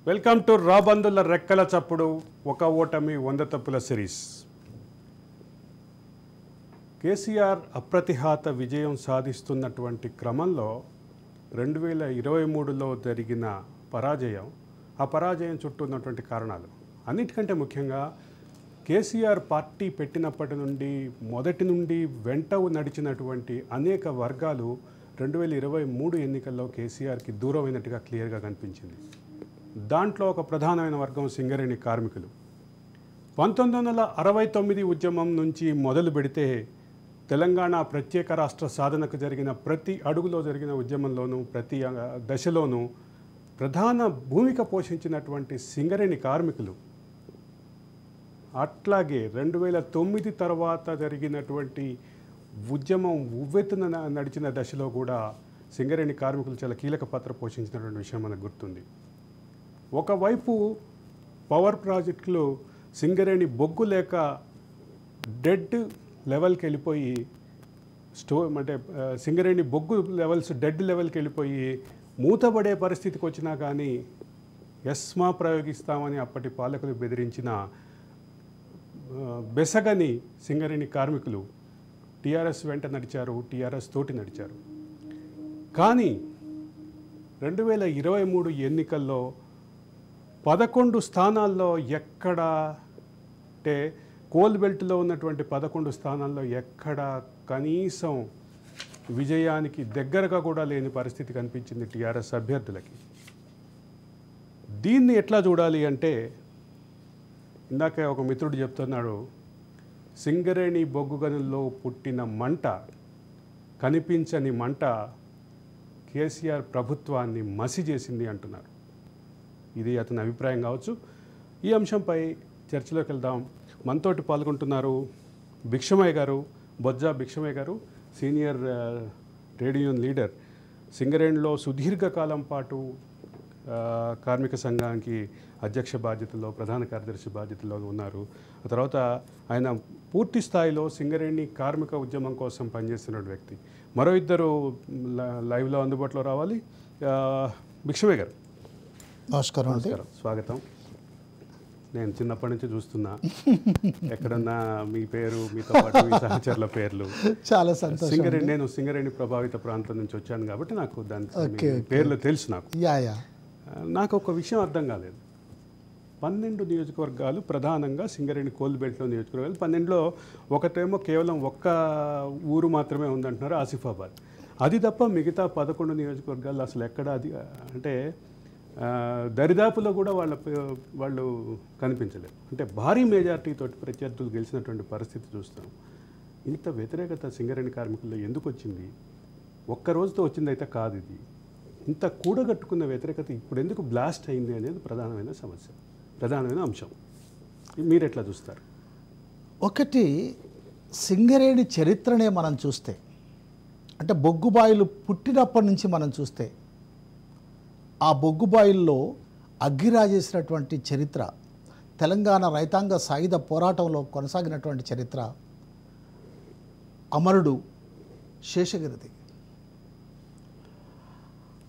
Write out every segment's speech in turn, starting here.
Welcome to రాబందుల రెక్కల చప్పుడు ఒక ఓటమి 100 తప్పుల సిరీస్. కేసీఆర్ అప్రతిహాత విజయం సాధిస్తున్నటువంటి క్రమంలో 2023లో జరిగిన పరాజయం, ఆ పరాజయం చుట్టూ ఉన్నటువంటి కారణాలు అన్నిటికంటే ముఖ్యంగా కేసీఆర్ పార్టీ పెట్టినప్పటి నుండి మొదటి నుండి వెంట నడిచినటువంటి అనేక వర్గాలు 2023 ఎన్నికల్లో కేసీఆర్కి దూరమైనట్టుగా క్లియర్గా కనిపించింది. దాంట్లో ఒక ప్రధానమైన వర్గం సింగరేణి కార్మికులు. 1969 ఉద్యమం నుంచి మొదలు పెడితే తెలంగాణ ప్రత్యేక రాష్ట్ర సాధనకు జరిగిన ప్రతి అడుగులో జరిగిన ఉద్యమంలోనూ ప్రతి దశలోనూ ప్రధాన భూమిక పోషించినటువంటి సింగరేణి కార్మికులు. అట్లాగే 2009 తర్వాత జరిగినటువంటి ఉద్యమం ఉవ్వెత్తున నడిచిన దశలో కూడా సింగరేణి కార్మికులు చాలా కీలక పాత్ర పోషించినటువంటి విషయం మనకు గుర్తుంది. ఒకవైపు పవర్ ప్రాజెక్టులు సింగరేణి బొగ్గు లేక డెడ్ లెవెల్కి వెళ్ళిపోయి అంటే సింగరేణి బొగ్గు లెవెల్స్ డెడ్ లెవెల్కి వెళ్ళిపోయి మూతపడే పరిస్థితికి వచ్చినా కానీ ఎస్మా ప్రయోగిస్తామని అప్పటి పాలకులు బెదిరించిన బెసగని సింగరేణి కార్మికులు టీఆర్ఎస్ వెంట నడిచారు, టీఆర్ఎస్ తోటి నడిచారు. కానీ 2023 ఎన్నికల్లో 11 స్థానాల్లో ఎక్కడ అంటే కోల్ బెల్ట్లో ఉన్నటువంటి 11 స్థానాల్లో ఎక్కడ కనీసం విజయానికి దగ్గరగా కూడా లేని పరిస్థితి కనిపించింది టీఆర్ఎస్ అభ్యర్థులకి. దీన్ని ఎట్లా చూడాలి అంటే, ఇందాక ఒక మిత్రుడు చెప్తున్నాడు, సింగరేణి బొగ్గు గనుల్లో పుట్టిన మంట, కనిపించని మంట కేసీఆర్ ప్రభుత్వాన్ని మసి చేసింది అంటున్నారు. ఇది అతని అభిప్రాయం కావచ్చు. ఈ అంశంపై చర్చలోకి వెళ్దాం. మనతోటి పాల్గొంటున్నారు భిక్షమయ్య గారు, బొజ్జా భిక్షమయ్య గారు, సీనియర్ ట్రేడ్ యూనియన్ లీడర్, సింగరేణిలో సుదీర్ఘకాలం పాటు కార్మిక సంఘానికి అధ్యక్ష బాధ్యతలో, ప్రధాన కార్యదర్శి బాధ్యతలో ఉన్నారు. ఆ తర్వాత ఆయన పూర్తి స్థాయిలో సింగరేణి కార్మిక ఉద్యమం కోసం పనిచేస్తున్న వ్యక్తి. మరో ఇద్దరు లైవ్లో అందుబాటులో రావాలి. భిక్షమయ్య గారు, నమస్కారం. స్వాగతం. నేను చిన్నప్పటి నుంచి చూస్తున్నా, ఎక్కడన్నా మీ పేరు, మీతో పాటు మీ సహచరుల పేర్లు. చాలా సంతోషం. నేను సింగరేణి ప్రభావిత ప్రాంతం నుంచి వచ్చాను కాబట్టి నాకు దాని పేర్లు తెలుసు. నాకు ఒక విషయం అర్థం కాలేదు. 12 నియోజకవర్గాలు ప్రధానంగా సింగరేణి కోల్ బెల్ట్లో నియోజకవర్గాలు. 12లో ఒకటేమో కేవలం ఒక్క ఊరు మాత్రమే ఉందంటున్నారు, ఆసిఫాబాద్. అది తప్ప మిగతా 11 నియోజకవర్గాలు అసలు ఎక్కడ అది అంటే దరిదాపులో కూడా వాళ్ళు కనిపించలేదు. అంటే భారీ మెజార్టీతో ప్రత్యర్థులు గెలిచినటువంటి పరిస్థితి చూస్తాం. ఇంత వ్యతిరేకత సింగరేణి కార్మికుల్లో ఎందుకు వచ్చింది? ఒక్క రోజుతో వచ్చింది అయితే కాదు. ఇది ఇంత కూడగట్టుకున్న వ్యతిరేకత ఇప్పుడు ఎందుకు బ్లాస్ట్ అయింది అనేది ప్రధానమైన సమస్య, ప్రధానమైన అంశం. మీరు ఎట్లా చూస్తారు? ఒకటి, సింగరేణి చరిత్రనే మనం చూస్తే, అంటే బొగ్గుబాయిలు పుట్టినప్పటి నుంచి మనం చూస్తే, ఆ బొగ్గుబాయిల్లో అగ్గిరాజేసినటువంటి చరిత్ర, తెలంగాణ రైతాంగ సాయుధ పోరాటంలో కొనసాగినటువంటి చరిత్ర అమరుడు శేషగిరిది.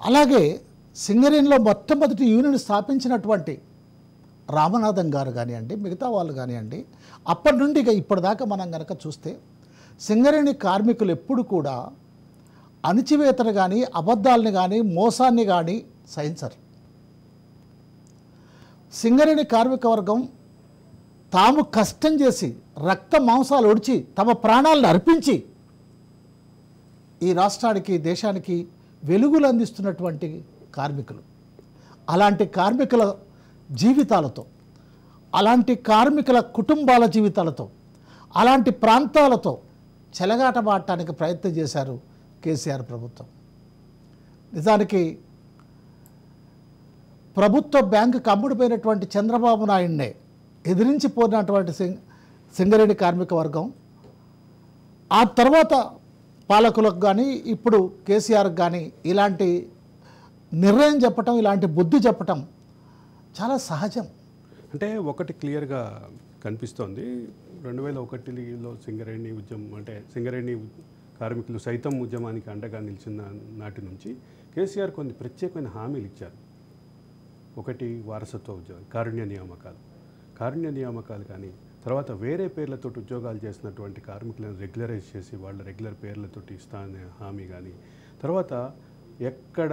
అలాగే సింగరేణిలో మొట్టమొదటి యూనియన్ స్థాపించినటువంటి రామనాథం గారు కానివ్వండి, మిగతా వాళ్ళు కానివ్వండి, అప్పటి నుండి ఇప్పటిదాకా మనం కనుక చూస్తే సింగరేణి కార్మికులు ఎప్పుడు కూడా అణిచివేతను కానీ, అబద్ధాలని కానీ, మోసాన్ని కానీ సహించరు. సింగరేణి కార్మిక వర్గం తాము కష్టం చేసి రక్త మాంసాలు ఒడిచి తమ ప్రాణాలను అర్పించి ఈ రాష్ట్రానికి, దేశానికి వెలుగులు అందిస్తున్నటువంటి కార్మికులు. అలాంటి కార్మికుల జీవితాలతో, అలాంటి కార్మికుల కుటుంబాల జీవితాలతో, అలాంటి ప్రాంతాలతో చెలగాటమాడటానికి ప్రయత్నం చేశారు కేసీఆర్ ప్రభుత్వం. నిజానికి ప్రభుత్వ బ్యాంకుకు అమ్ముడుపోయినటువంటి చంద్రబాబు నాయుడినే ఎదిరించిపోయినటువంటి సింగరేణి కార్మిక వర్గం ఆ తర్వాత పాలకులకు కానీ, ఇప్పుడు కేసీఆర్కి కానీ ఇలాంటి నిర్ణయం చెప్పటం, ఇలాంటి బుద్ధి చెప్పటం చాలా సహజం. అంటే ఒకటి క్లియర్గా కనిపిస్తోంది, 2001లో సింగరేణి ఉద్యమం, అంటే సింగరేణి కార్మికులు సైతం ఉద్యమానికి అండగా నిలిచిన నాటి నుంచి కేసీఆర్ కొన్ని ప్రత్యేకమైన హామీలు ఇచ్చారు. ఒకటి వారసత్వ ఉద్యోగం, కారుణ్య నియామకాలు కానీ, తర్వాత వేరే పేర్లతో ఉద్యోగాలు చేసినటువంటి కార్మికులను రెగ్యులరైజ్ చేసి వాళ్ళ రెగ్యులర్ పేర్లతోటి ఇస్తా అనే హామీ కానీ, తర్వాత ఎక్కడ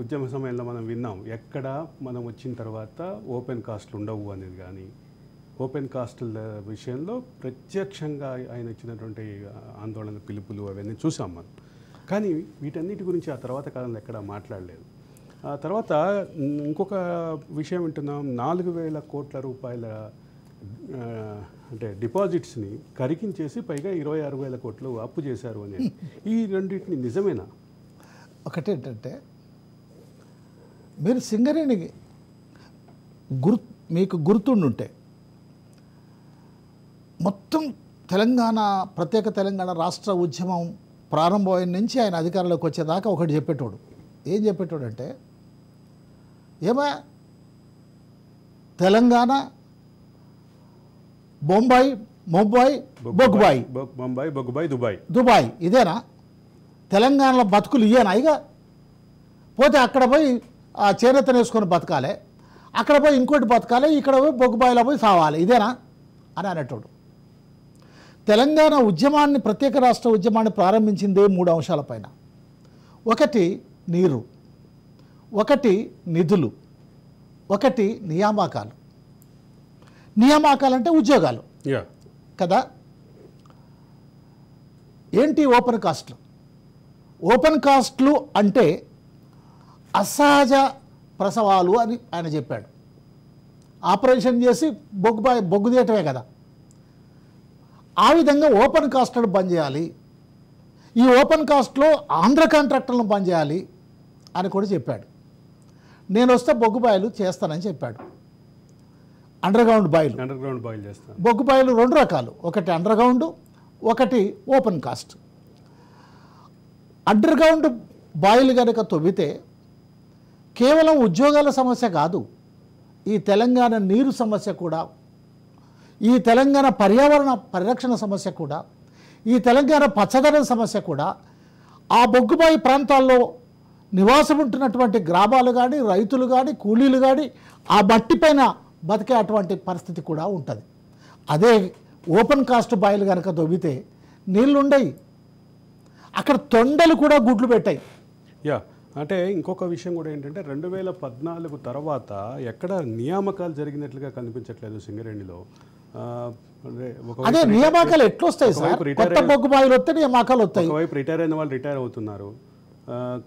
ఉద్యమ సమయంలో మనం విన్నాం, ఎక్కడ మనం వచ్చిన తర్వాత ఓపెన్ కాస్ట్లు ఉండవు అనేది కానీ, ఓపెన్ కాస్టుల విషయంలో ప్రత్యక్షంగా ఆయన ఇచ్చినటువంటి ఆందోళన పిలుపులు అవన్నీ చూసాం మనం. కానీ వీటన్నిటి గురించి ఆ తర్వాత కాలంలో ఎక్కడ మాట్లాడలేదు. ఆ తర్వాత ఇంకొక విషయం వింటున్నాం, 4,000 కోట్ల రూపాయల అంటే డిపాజిట్స్ని కరిగించేసి పైగా 26,000 కోట్లు అప్పు చేశారు అని. ఈ రెండింటిని నిజమేనా? ఒకటేంటంటే మీరు సింగరేణికి మీకు గుర్తుండుంటే మొత్తం ప్రత్యేక తెలంగాణ రాష్ట్ర ఉద్యమం ప్రారంభమైన నుంచి ఆయన అధికారంలోకి వచ్చేదాకా ఒకటి చెప్పేటోడు. ఏం చెప్పేటోడు అంటే, తెలంగాణ బొంబాయి దుబాయ్ ఇదేనా తెలంగాణలో బతుకులు ఇయ్యేనా? ఇక పోతే అక్కడ పోయి ఆ చేనేతను వేసుకొని బతకాలి, అక్కడ పోయి ఇంకోటి బతకాలి, ఇక్కడ పోయి బొగ్గుబాయిలో పోయి సావాలి, ఇదేనా అని అనేటోడు. తెలంగాణ ఉద్యమాన్ని, ప్రత్యేక రాష్ట్ర ఉద్యమాన్ని ప్రారంభించిందే 3 అంశాలపైన. ఒకటి నీరు, ఒకటి నిధులు, ఒకటి నియామకాలు. నియామకాలు అంటే ఉద్యోగాలు కదా. ఏంటి ఓపెన్ కాస్ట్లు? ఓపెన్ కాస్ట్లు అంటే అసహజ ప్రసవాలు అని ఆయన చెప్పాడు. ఆపరేషన్ చేసి బొగ్గు తీయటమే కదా. ఆ విధంగా ఓపెన్ కాస్ట్లను బంద్ చేయాలి, ఈ ఓపెన్ కాస్ట్లో ఆంధ్ర కాంట్రాక్టర్లను బంద్ చేయాలి అని కూడా చెప్పాడు. నేను వస్తే బొగ్గు బాయిలు చేస్తానని చెప్పాడు. అండర్ గ్రౌండ్ బాయిలు చేస్తాను. బొగ్గు బాయిలు 2 రకాలు, ఒకటి అండర్ గ్రౌండ్, ఒకటి ఓపెన్ కాస్ట్. అండర్ గ్రౌండ్ బాయిలు కనుక తవ్వితే కేవలం ఉద్యోగాల సమస్య కాదు, ఈ తెలంగాణ నీరు సమస్య కూడా, ఈ తెలంగాణ పర్యావరణ పరిరక్షణ సమస్య కూడా, ఈ తెలంగాణ పచ్చదనం సమస్య కూడా, ఆ బొగ్గుబాయి ప్రాంతాల్లో నివాసం ఉంటున్నటువంటి గ్రామాలు కానీ, రైతులు కానీ, కూలీలు కానీ ఆ మట్టిపైన బతికే అటువంటి పరిస్థితి కూడా ఉంటుంది. అదే ఓపెన్ కాస్ట్ బాయిలు కనుక దొబ్బితే నీళ్లుండయి, అక్కడ తొండలు కూడా గుడ్లు పెట్టాయి. అంటే ఇంకొక విషయం కూడా ఏంటంటే 2014 తర్వాత ఎక్కడ నియామకాలు జరిగినట్లుగా కనిపించట్లేదు సింగరేణిలో. అదే నియామకాలు ఎట్లొస్తాయి సార్? కొత్త బొగ్గు బాయిలు వస్తే నియామకాలు వస్తాయి. ఒకవైపు రిటైర్ అయిన వాళ్ళు రిటైర్ అవుతున్నారు,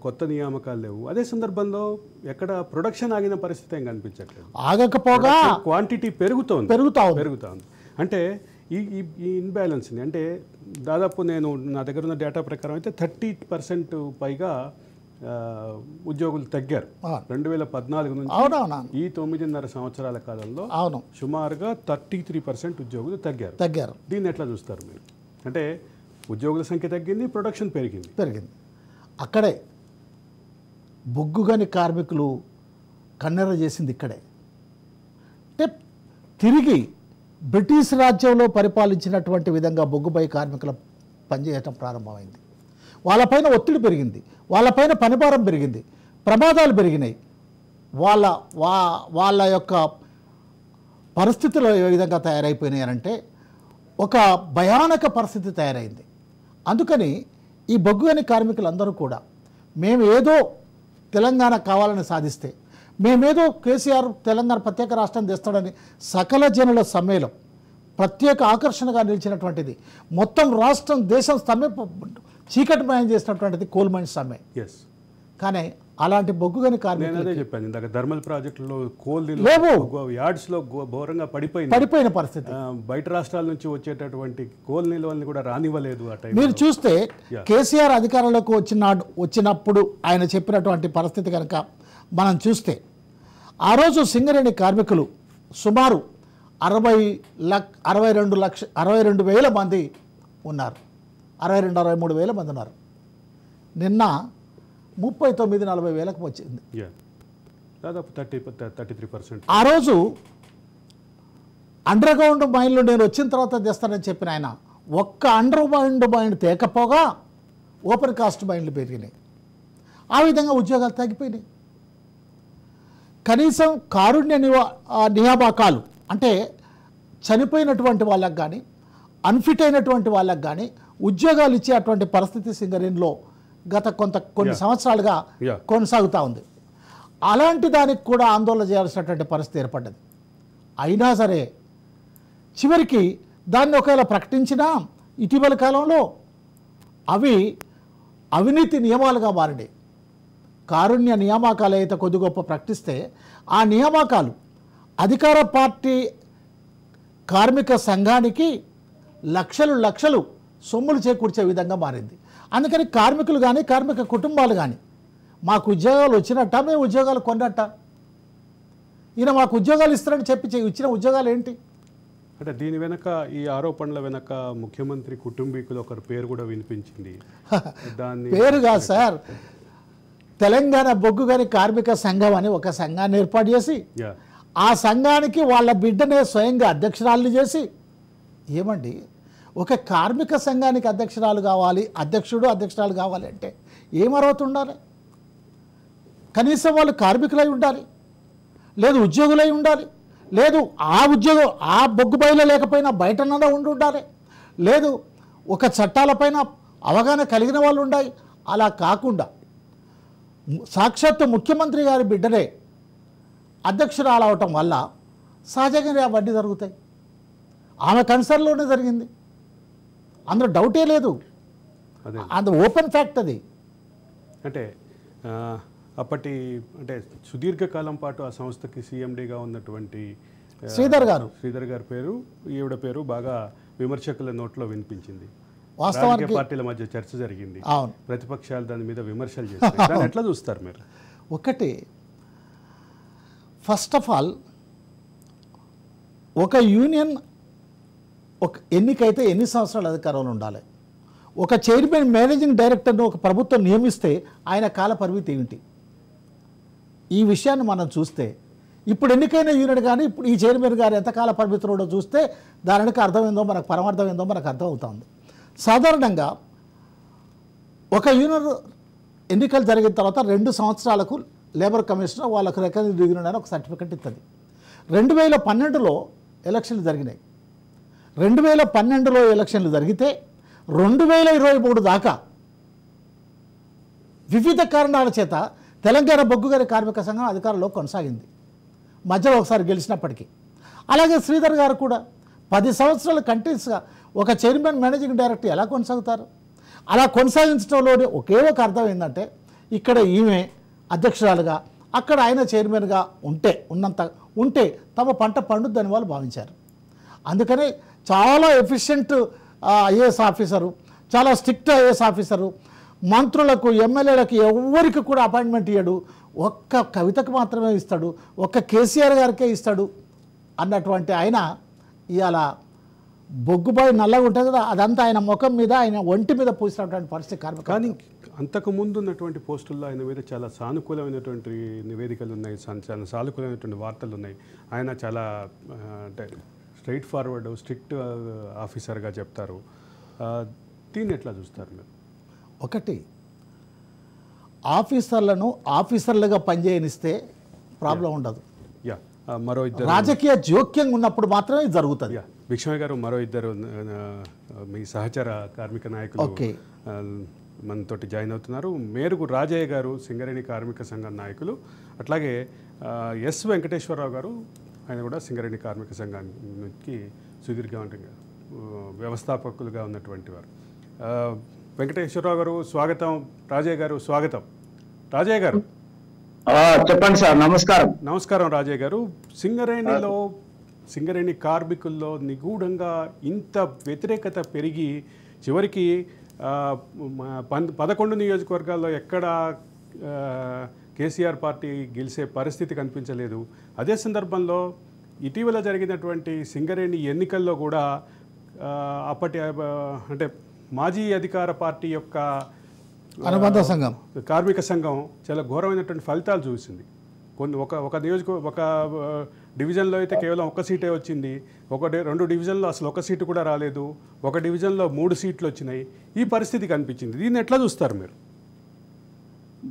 కొత్త నియామకాలు లేవు. అదే సందర్భంలో ఎక్కడ ప్రొడక్షన్ ఆగిన పరిస్థితి ఏం కనిపించట్లేదు. ఆగకపోగా క్వాంటిటీ పెరుగుతోంది. అంటే ఈ ఇన్బ్యాలెన్స్ని, అంటే దాదాపు నా దగ్గర ఉన్న డేటా ప్రకారం అయితే 30% పైగా ఉద్యోగులు తగ్గారు 2014 నుంచి ఈ 9.5 సంవత్సరాల కాలంలో. సుమారుగా 33% ఉద్యోగులు తగ్గారు. దీన్ని ఎట్లా చూస్తారు మీరు? అంటే ఉద్యోగుల సంఖ్య తగ్గింది, ప్రొడక్షన్ పెరిగింది. అక్కడే బొగ్గుగని కార్మికులు కన్నెర చేసింది ఇక్కడే. అంటే తిరిగి బ్రిటిష్ రాజ్యంలో పరిపాలించినటువంటి విధంగా బొగ్గుబాయి కార్మికుల పనిచేయటం ప్రారంభమైంది. వాళ్ళపైన ఒత్తిడి పెరిగింది, వాళ్ళపైన పనిభారం పెరిగింది, ప్రమాదాలు పెరిగినాయి. వాళ్ళ యొక్క పరిస్థితులు ఏ విధంగా తయారైపోయినాయనంటే ఒక భయానక పరిస్థితి తయారైంది. అందుకని ఈ బొగ్గుగని కార్మికులందరూ కూడా మేము ఏదో తెలంగాణ కావాలని సాధిస్తే, మేమేదో కేసీఆర్ తెలంగాణ ప్రత్యేక రాష్ట్రం తెస్తాడని సకల జనుల సమ్మేళనం ప్రత్యేక ఆకర్షణగా నిలిచినటువంటిది. మొత్తం రాష్ట్రం దేశం సమ్మె చీకటిమయం చేసినటువంటిది కోల్ మైన్స్ సమ్మె. కానీ అలాంటి బొగ్గుగని కార్మికులు చెప్పాను ఇందాక, థర్మల్ ప్రాజెక్టులో కోల్ యార్డ్స్లో ఘోరంగా పడిపోయిన పరిస్థితి. బయట రాష్ట్రాల నుంచి వచ్చేటటువంటి కోల్ నిల్వల్ని కూడా రానివ్వలేదు. మీరు చూస్తే కేసీఆర్ అధికారంలోకి వచ్చినప్పుడు ఆయన చెప్పినటువంటి పరిస్థితి కనుక మనం చూస్తే, ఆ రోజు సింగరేణి కార్మికులు సుమారు 62,000 మంది ఉన్నారు, 62-63 మంది ఉన్నారు. నిన్న 39-40 వచ్చింది, దాదాపు 33%. ఆ రోజు అండర్ గ్రౌండ్ మైన్లు నేను వచ్చిన తర్వాత తెస్తానని చెప్పిన ఆయన ఒక్క అండర్ గ్రౌండ్ మైన్ తేకపోగా ఓపెన్ కాస్ట్ మైన్లు పెరిగినాయి. ఆ విధంగా ఉద్యోగాలు తగ్గిపోయినాయి. కనీసం కారుణ్య నియామకాలు అంటే చనిపోయినటువంటి వాళ్ళకు కానీ అన్ఫిట్ అయినటువంటి వాళ్ళకు కానీ ఉద్యోగాలు ఇచ్చేటువంటి పరిస్థితి సింగరేణిలో గత కొన్ని సంవత్సరాలుగా కొనసాగుతూ ఉంది. అలాంటి దానికి కూడా ఆందోళన చేయాల్సినటువంటి పరిస్థితి ఏర్పడ్డది. అయినా సరే చివరికి దాన్ని ఒకవేళ ప్రకటించినా ఇటీవల కాలంలో అవి అవినీతి నియమాలుగా మారినాయి. కారుణ్య నియామకాలు అయితే కొద్ది గొప్ప ప్రకటిస్తే ఆ నియామకాలు అధికార పార్టీ కార్మిక సంఘానికి లక్షలు సొమ్ములు చేకూర్చే విధంగా మారింది. అందుకని కార్మికులు కానీ కార్మిక కుటుంబాలు కానీ మాకు ఉద్యోగాలు వచ్చినట్ట, మేము ఉద్యోగాలు కొన్నట్ట, ఈయన మాకు ఉద్యోగాలు ఇస్తారని చెప్పి ఇచ్చిన ఉద్యోగాలు ఏంటి అంటే దీని వెనక ఈ ఆరోపణల వెనక ముఖ్యమంత్రి కుటుంబీకులు ఒకరి పేరు కూడా వినిపించింది. దాన్ని పేరు కాదు సార్, తెలంగాణ బొగ్గు గని కార్మిక సంఘం అని ఒక సంఘాన్ని ఏర్పాటు చేసి ఆ సంఘానికి వాళ్ళ బిడ్డనే స్వయంగా అధ్యక్షురాలు చేసి, ఏమండి ఒక కార్మిక సంఘానికి అధ్యక్షురాలు కావాలి, అధ్యక్షురాలు కావాలి అంటే ఏం అర్హత ఉండాలి? కనీసం వాళ్ళు కార్మికులై ఉండాలి, లేదు ఉద్యోగులై ఉండాలి, లేదు ఆ ఉద్యోగం ఆ బొగ్గు బయలు లేకపోయినా బయటనన్నా ఉండాలి, లేదు ఒక చట్టాలపైన అవగాహన కలిగిన వాళ్ళు ఉండాలి. అలా కాకుండా సాక్షాత్తు ముఖ్యమంత్రి గారి బిడ్డనే అధ్యక్షురాలు అవటం వల్ల సహజంగానే అవన్నీ జరుగుతాయి. ఆమె కన్సర్న్లోనే జరిగింది, అందులో డౌటే లేదు, అందులో ఓపెన్ ఫ్యాక్ట్ అది. అంటే అంటే సుదీర్ఘకాలం పాటు ఆ సంస్థకి సీఎండీగా ఉన్నటువంటి శ్రీధర్ గారి పేరు, ఈవిడ పేరు బాగా విమర్శకుల నోట్లో వినిపించింది. వాస్తవానికి పార్టీల మధ్య చర్చ జరిగింది, ప్రతిపక్షాలు దాని మీద విమర్శలు చేశారు. దాన్ని ఎట్లా చూస్తారు మీరు? ఒకటి, ఫస్ట్ ఆఫ్ ఆల్ ఒక యూనియన్ ఒక ఎన్నికైతే ఎన్ని సంవత్సరాల అధికారంలో ఉండాలి? ఒక చైర్మన్ మేనేజింగ్ డైరెక్టర్ను ఒక ప్రభుత్వం నియమిస్తే ఆయన కాల పరిమితి ఏమిటి? ఈ విషయాన్ని మనం చూస్తే ఇప్పుడు ఎన్నికైన యూనియన్ కానీ ఇప్పుడు ఈ చైర్మన్ గారు ఎంత కాల పరిమితిలో చూస్తే దానికి అర్థమైందో మనకు పరమార్థం ఏందో మనకు అర్థమవుతుంది. సాధారణంగా ఒక యూనియన్ ఎన్నికలు జరిగిన తర్వాత 2 సంవత్సరాలకు లేబర్ కమిషనర్ వాళ్ళకు రికగ్నైజ్డ్ యూనియన్ అని ఒక సర్టిఫికెట్ ఇస్తుంది. 2012లో ఎలక్షన్లు జరిగినాయి. 2012లో ఎలక్షన్లు జరిగితే 2023 దాకా వివిధ కారణాల చేత తెలంగాణ బొగ్గు గని కార్మిక సంఘం అధికారంలో కొనసాగింది, మధ్యలో ఒకసారి గెలిచినప్పటికీ. అలాగే శ్రీధర్ గారు కూడా 10 సంవత్సరాలు కంటిన్యూస్గా ఒక చైర్మన్ మేనేజింగ్ డైరెక్టర్ ఎలా కొనసాగుతారు? అలా కొనసాగించడంలోనే ఒకే ఒక అర్థం ఏంటంటే ఇక్కడ ఈమె అధ్యక్షురాలుగా అక్కడ ఆయన చైర్మన్గా ఉంటే తమ పంట పండుద్దని వాళ్ళు భావించారు. అందుకనే చాలా ఎఫిషియెంట్ ఐఏఎస్ ఆఫీసరు, చాలా స్ట్రిక్ట్ ఐఏఎస్ ఆఫీసరు, మంత్రులకు ఎమ్మెల్యేలకు ఎవరికి కూడా అపాయింట్మెంట్ ఇయ్యడు, ఒక్క కవితకు మాత్రమే ఇస్తాడు, ఒక్క కేసీఆర్ గారికే ఇస్తాడు అన్నటువంటి ఆయన ఇవాళ బొగ్గుబాయి నల్లగా ఉంటుంది కదా, అదంతా ఆయన ముఖం మీద ఆయన ఒంటి మీద పూసినటువంటి పరిస్థితి కార్మిక. కానీ అంతకుముందు ఉన్నటువంటి పోస్టుల్లో ఆయన మీద చాలా సానుకూలమైనటువంటి నివేదికలు ఉన్నాయి, చాలా సానుకూలమైనటువంటి వార్తలు ఉన్నాయి. ఆయన చాలా అంటే స్ట్రైట్ ఫార్వర్డ్ స్ట్రిక్ట్ ఆఫీసర్గా చెప్తారు. దీన్ని ఎట్లా చూస్తారు మీరు? ఒకటి, ఆఫీసర్లను ఆఫీసర్లుగా పనిచేయనిస్తే ప్రాబ్లం ఉండదు. మరో ఇద్దరు రాజకీయ జోక్యం ఉన్నప్పుడు మాత్రమే ఇది జరుగుతుంది. భిక్షమయ్య గారు, మరో ఇద్దరు మీ సహచర కార్మిక నాయకులు మనతోటి జాయిన్ అవుతున్నారు. మేరుగు రాజయ్య గారు సింగరేణి కార్మిక సంఘం నాయకులు, అట్లాగే ఎస్ వెంకటేశ్వరరావు గారు, ఆయన కూడా సింగరేణి కార్మిక సంఘానికి సుదీర్ఘంగా వ్యవస్థాపకులుగా ఉన్నటువంటి వారు. వెంకటేశ్వరరావు గారు స్వాగతం, రాజయ్య గారు స్వాగతం. రాజయ్య గారు చెప్పండి సార్. నమస్కారం. నమస్కారం రాజయ్య గారు. సింగరేణి కార్మికుల్లో నిగూఢంగా ఇంత వ్యతిరేకత పెరిగి చివరికి 11 నియోజకవర్గాల్లో ఎక్కడ కేసీఆర్ పార్టీ గెలిచే పరిస్థితి కనిపించలేదు. అదే సందర్భంలో ఇటీవల జరిగినటువంటి సింగరేణి ఎన్నికల్లో కూడా అప్పటి అంటే మాజీ అధికార పార్టీ యొక్క అనుబంధ సంఘం కార్మిక సంఘం చాలా ఘోరమైనటువంటి ఫలితాలు చూసింది. ఒక డివిజన్లో అయితే కేవలం 1 సీటే వచ్చింది, 2 డివిజన్లో అసలు 1 సీటు కూడా రాలేదు, 1 డివిజన్లో 3 సీట్లు వచ్చినాయి. ఈ పరిస్థితి కనిపించింది. దీన్ని ఎట్లా చూస్తారు మీరు?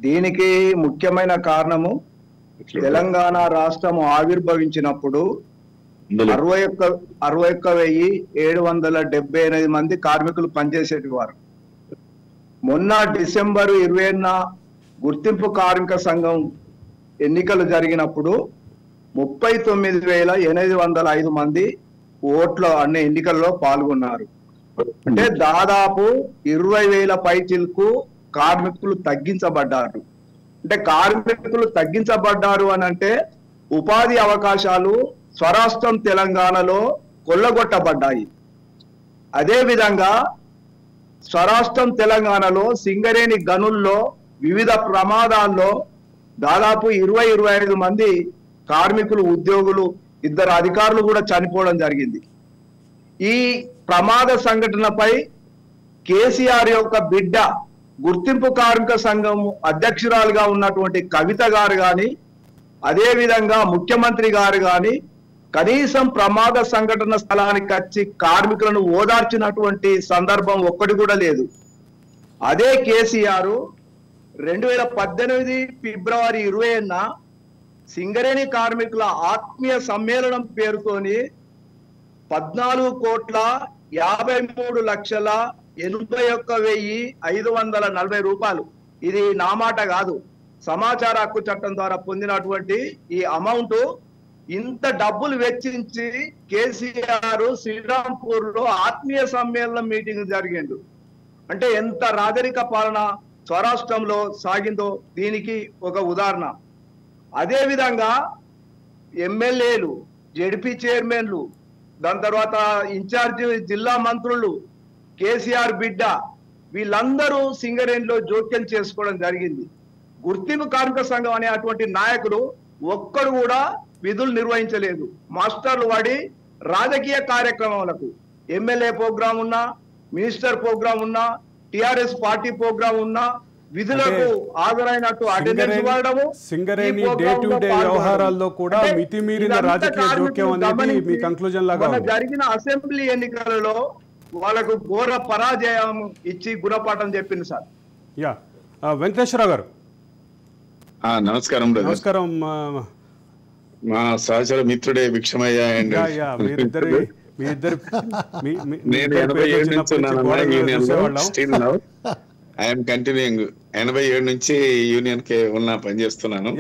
దీనికి ముఖ్యమైన కారణము తెలంగాణ రాష్ట్రం ఆవిర్భవించినప్పుడు 61,778 మంది కార్మికులు పనిచేసేటి వారు. మొన్న డిసెంబర్ 20న గుర్తింపు కార్మిక సంఘం ఎన్నికలు జరిగినప్పుడు 39,805 మంది ఓట్ల అన్ని ఎన్నికల్లో పాల్గొన్నారు. అంటే దాదాపు 20,000 పైచిలకు కార్మికులు తగ్గించబడ్డారు. అంటే కార్మికులు తగ్గించబడ్డారు అని అంటే ఉపాధి అవకాశాలు స్వరాష్ట్రం తెలంగాణలో కొల్లగొట్టబడ్డాయి. అదే విధంగా స్వరాష్ట్రం తెలంగాణలో సింగరేణి గనుల్లో వివిధ ప్రమాదాల్లో దాదాపు 20-25 మంది కార్మికులు, ఉద్యోగులు, 2 అధికారులు కూడా చనిపోవడం జరిగింది. ఈ ప్రమాద సంఘటనపై కేసీఆర్ యొక్క బిడ్డ గుర్తింపు కార్మిక సంఘం అధ్యక్షురాలుగా ఉన్నటువంటి కవిత గారు కానీ, అదే విధంగా ముఖ్యమంత్రి గారు కానీ కనీసం ప్రమాద సంఘటన స్థలానికి వచ్చి కార్మికులను ఓదార్చినటువంటి సందర్భం ఒక్కటి కూడా లేదు. అదే కేసీఆర్ 2018 ఫిబ్రవరి 20న సింగరేణి కార్మికుల ఆత్మీయ సమ్మేళనం పేరుతోని 14,53,81,540 రూపాయలు, ఇది నా మాట కాదు, సమాచార హక్కు చట్టం ద్వారా పొందినటువంటి ఈ అమౌంట్, ఇంత డబ్బులు వెచ్చించి కేసీఆర్ శ్రీరాంపూర్ లో ఆత్మీయ సమ్మేళనం మీటింగ్ జరిగిండు. అంటే ఎంత రాజరిక పాలన స్వరాష్ట్రంలో సాగిందో దీనికి ఒక ఉదాహరణ. అదే విధంగా ఎమ్మెల్యేలు, జెడ్పీ చైర్మన్లు, దాని తర్వాత ఇన్ఛార్జి జిల్లా మంత్రులు, కేసీఆర్ బిడ్డ, వీళ్ళందరూ సింగరేణిలో జోక్యం చేసుకోవడం జరిగింది. గుర్తింపు కార్మిక సంఘం అనే అటువంటి నాయకుడు ఒక్కడు కూడా విధులు నిర్వహించలేదు. మాస్టర్లు వాడి రాజకీయ కార్యక్రమాలకు, ఎమ్మెల్యే ప్రోగ్రాం ఉన్నా, మినిస్టర్ ప్రోగ్రాం ఉన్నా, టిఆర్ఎస్ పార్టీ ప్రోగ్రాం ఉన్నా విధులకు హాజరైనట్టు అటెండెన్స్ ఇవ్వడము, సింగరేణి డే టు డే వ్యవహారాల్లో కూడా మితిమీరిన రాజకీయ జోక్యం అనేది మీ కంక్లూజన్ లాగా ఉంది. జరిగిన అసెంబ్లీ ఎన్నికలలో వాళ్ళకు ఘోర పరాజయం ఇచ్చి గుణపాఠం చెప్పింది సార్. యా, వెంకటేశ్వరరావు గారు నమస్కారం. నమస్కారం. మా సహచర మిత్రుడే భిక్షమయ్య. నేను 87 నుంచి ఉన్నాను. I'm continuing. 87 నుంచి యూనియన్ కి పనిచేస్తున్నాను.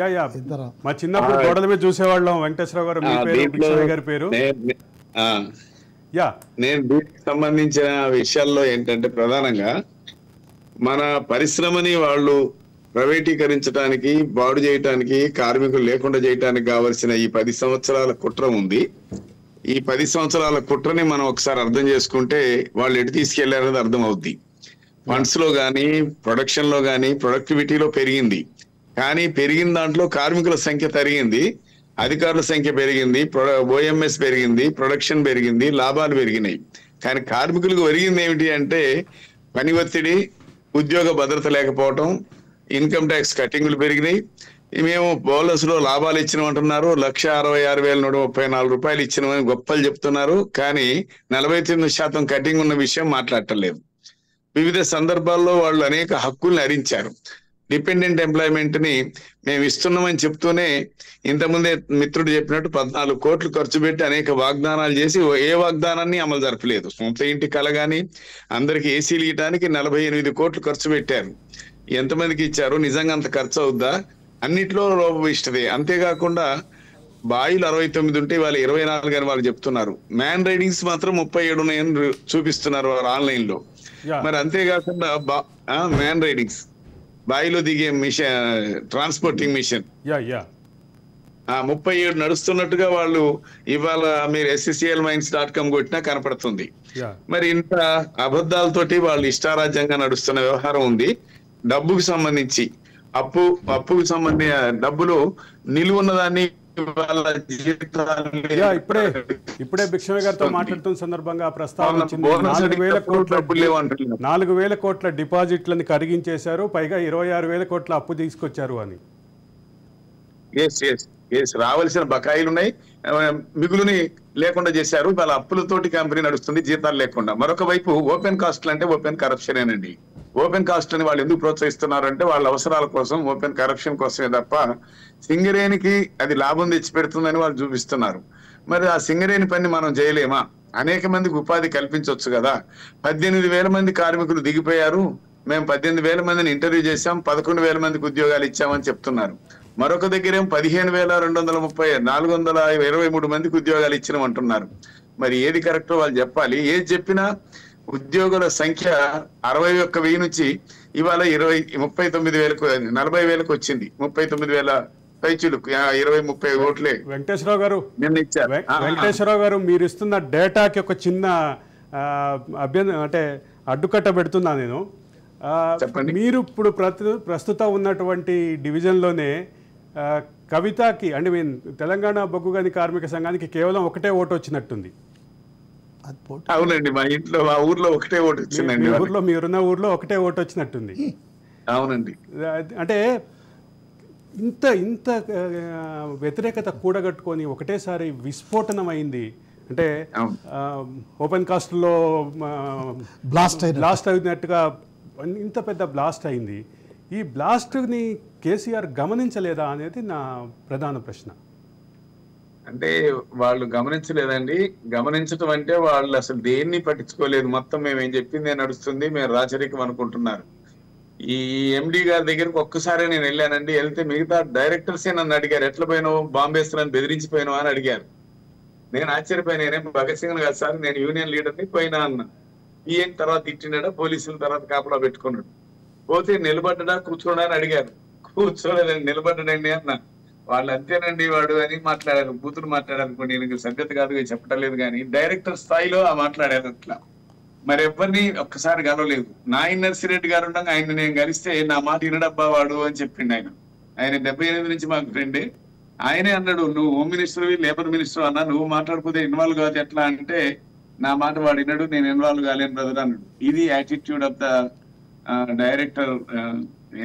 మా చిన్నప్పుడు గోడల మీద చూసేవాళ్ళం. వెంకటేశ్వరరావు గారు గారి పేరు. నేను దీనికి సంబంధించిన విషయాల్లో ఏంటంటే ప్రధానంగా మన పరిశ్రమని వాళ్ళు ప్రైవేటీకరించడానికి, బాడు చేయటానికి, కార్మికులు లేకుండా చేయటానికి కావలసిన ఈ 10 సంవత్సరాల కుట్ర ఉంది. ఈ 10 సంవత్సరాల కుట్రని మనం ఒకసారి అర్థం చేసుకుంటే వాళ్ళు ఎటు తీసుకెళ్లారనేది అర్థం అవుద్ది. ఫండ్స్ లో గానీ, ప్రొడక్షన్ లో గానీ, ప్రొడక్టివిటీలో పెరిగింది. కానీ పెరిగిన దాంట్లో కార్మికుల సంఖ్య తరిగింది, అధికారుల సంఖ్య పెరిగింది, ఓఎంఎస్ పెరిగింది, ప్రొడక్షన్ పెరిగింది, లాభాలు పెరిగినాయి. కానీ కార్మికులకు పెరిగింది ఏమిటి అంటే పని ఒత్తిడి, ఉద్యోగ భద్రత లేకపోవటం, ఇన్కమ్ ట్యాక్స్ కటింగ్లు పెరిగినాయి. మేము బోనస్ లో లాభాలు ఇచ్చినమంటున్నారు. 1,66,134 రూపాయలు ఇచ్చినమని గొప్పలు చెప్తున్నారు. కానీ 49% కటింగ్ ఉన్న విషయం మాట్లాడటలేదు. వివిధ సందర్భాల్లో వాళ్ళు అనేక హక్కుల్ని హరించారు. డిపెండెంట్ ఎంప్లాయ్మెంట్ ని మేము ఇస్తున్నామని చెప్తూనే ఇంతకుముందే మిత్రుడు చెప్పినట్టు 14 కోట్లు ఖర్చు పెట్టి అనేక వాగ్దానాలు చేసి ఏ వాగ్దానాన్ని అమలు జరపలేదు. సొంత ఇంటి కల గాని, అందరికి ఏసీలు ఇవ్వడానికి 48 కోట్లు ఖర్చు పెట్టారు. ఎంతమందికి ఇచ్చారు? నిజంగా అంత ఖర్చు అవుద్దా? అన్నిట్లో లోపయిష్టదే. అంతేకాకుండా బాయిలు 69 ఉంటే వాళ్ళు 24 అని వాళ్ళు చెప్తున్నారు. మ్యాన్ రైడింగ్స్ మాత్రం 37 ఉన్నాయని చూపిస్తున్నారు వారు ఆన్లైన్ లో. మరి అంతేకాకుండా మ్యాన్ రైడింగ్స్, బాయిలో దిగే మిషన్, ట్రాన్స్పోర్టింగ్ మిషన్ 37 నడుస్తున్నట్టుగా వాళ్ళు ఇవాళ మీరు SCCLmines.com కొట్టినా కనపడుతుంది. మరి ఇంత అబద్ధాలతోటి వాళ్ళు ఇష్టారాజ్యంగా నడుస్తున్న వ్యవహారం ఉంది. డబ్బుకు సంబంధించి అప్పుకు సంబంధించిన డబ్బులు నిలువ ఉన్నదాన్ని ఇప్పుడే భిక్షమయ్య గారితో మాట్లాడుతున్న సందర్భంగా ప్రస్తావన వచ్చింది. 4,000 కోట్ల డిపాజిట్లను కరిగించేశారు, పైగా 26,000 కోట్ల అప్పు తీసుకొచ్చారు అని. రావాల్సిన బకాయిలు ఉన్నాయి, మిగులుని లేకుండా చేశారు. వాళ్ళ అప్పులతోటి కంపెనీ నడుస్తుంది, జీతాలు లేకుండా. మరొక వైపు ఓపెన్ కాస్ట్లు అంటే ఓపెన్ కరప్షనేనండి. ఓపెన్ కాస్ట్ అని వాళ్ళు ఎందుకు ప్రోత్సహిస్తున్నారంటే వాళ్ళ అవసరాల కోసం, ఓపెన్ కరప్షన్ కోసమే తప్ప సింగరేణికి అది లాభం తెచ్చిపెడుతుందని వాళ్ళు చూపిస్తున్నారు. మరి ఆ సింగరేణి పని మనం చేయలేమా? అనేక మందికి ఉపాధి కల్పించవచ్చు కదా. 18,000 మంది కార్మికులు దిగిపోయారు, మేము 18,000 మందిని ఇంటర్వ్యూ చేశాం, 11,000 మందికి ఉద్యోగాలు ఇచ్చామని చెప్తున్నారు. మరొక దగ్గరేం 15,230 423 మందికి ఉద్యోగాలు ఇచ్చినామంటున్నారు. మరి ఏది కరెక్టో వాళ్ళు చెప్పాలి. ఏది చెప్పినా ఉద్యోగుల సంఖ్య 61,000 నుంచి ఇవాళ 39,000కు 40,000కు వచ్చింది. 39,000 పైచులు 20-30 ఓట్లే వెంకటేశ్వరరావు గారు నిన్న ఇచ్చారు. వెంకటేశ్వరరావు గారు మీరు ఇస్తున్న డేటాకి ఒక చిన్న అంటే అడ్డుకట్ట పెడుతున్నా నేను. చెప్పండి. మీరు ఇప్పుడు ప్రస్తుతం ఉన్నటువంటి డివిజన్లోనే కవితకి అంటే తెలంగాణ బొగ్గు గని కార్మిక సంఘానికి కేవలం ఒకటే ఓటు వచ్చినట్టుంది. అవునండి, మా ఇంట్లో మా ఊర్లో ఒకటే ఓటు వచ్చిందండి. మీరున్న ఊర్లో ఒకటే ఓటు వచ్చినట్టుంది. అవునండి. అంటే ఇంత ఇంత వ్యతిరేకత కూడగట్టుకొని ఒకటేసారి విస్ఫోటనం అయింది. అంటే ఓపెన్ కాస్ట్లో బ్లాస్ట్ అయినట్టుగా ఇంత పెద్ద బ్లాస్ట్ అయింది. ఈ బ్లాస్ట్ని కేసీఆర్ గమనించలేదా అనేది నా ప్రధాన ప్రశ్న. అంటే వాళ్ళు గమనించలేదండి. గమనించడం అంటే వాళ్ళు అసలు దేన్ని పట్టించుకోలేదు. మొత్తం మేము ఏం చెప్పింది నడుస్తుంది, మేము రాచరికం అనుకుంటున్నారు. ఈ ఎండి గారి దగ్గరకు ఒక్కసారి నేను వెళ్ళానండి. వెళ్తే మిగతా డైరెక్టర్సే నన్ను అడిగారు, ఎట్లా పోయినావు, బాంబేస్తున్నాను బెదిరించిపోయినావు అని అడిగారు. నేను ఆశ్చర్యపోయినా. నేనేం భగత్ సింగ్ కాదు సార్, నేను యూనియన్ లీడర్ని పోయినా అన్నా. ఈయన తర్వాత తిట్టినాడా, పోలీసుల తర్వాత కాపలా పెట్టుకున్నాడు. పోతే నిలబడ్డా కూర్చోడా అని అడిగారు. కూర్చోలేదండి, నిలబడ్డాడండి అన్న. వాళ్ళు అంతేనండి వాడు అని మాట్లాడారు, బూతులు మాట్లాడారనుకోండి. నేను సభ్యత కాదు చెప్పడం లేదు, కానీ డైరెక్టర్ స్థాయిలో మాట్లాడారు అట్లా. మరి ఎవరిని ఒక్కసారి కలవలేదు. నాయన్ నర్సిరెడ్డి గారు ఉండగా ఆయన నేను కలిస్తే నా మాట వినడబ్బా వాడు అని చెప్పిండు. ఆయన 78 నుంచి మాకు ఫ్రెండే. ఆయనే అన్నాడు, నువ్వు హోమ్ మినిస్టర్ లేబర్ మినిస్టర్ అన్నా, నువ్వు మాట్లాడిపోతే ఇన్వాల్వ్ కాదు ఎట్లా అంటే, నా మాట వాడు విన్నాడు, నేను ఇన్వాల్వ్ కాలేను బ్రదర్ అన్నాడు. ఇది attitude of the director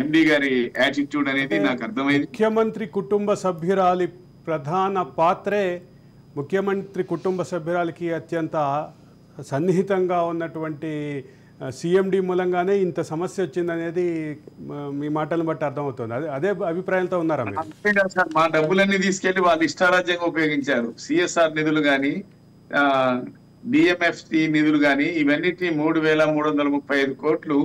MD గారి యాటిట్యూడ్ అనేది నాకు అర్థమైంది. ముఖ్యమంత్రి కుటుంబ సభ్యురాలి ప్రధాన పాత్రే ముఖ్యమంత్రి కుటుంబ సభ్యురాలికి అత్యంత సన్నిహితంగా ఉన్నటువంటి సిఎండి మూలంగానే ఇంత సమస్య వచ్చిందనేది మీ మాటలను బట్టి అర్థమవుతుంది. అదే అభిప్రాయంతో ఉన్నారా? సార్, మా డబ్బులన్నీ తీసుకెళ్లి వాళ్ళు ఇష్టారాజ్యంగా ఉపయోగించారు. సిఎస్ఆర్ నిధులు కానీ, డిఎంఎఫ్సి నిధులు కానీ, ఇవన్నిటి 3,335 కోట్లు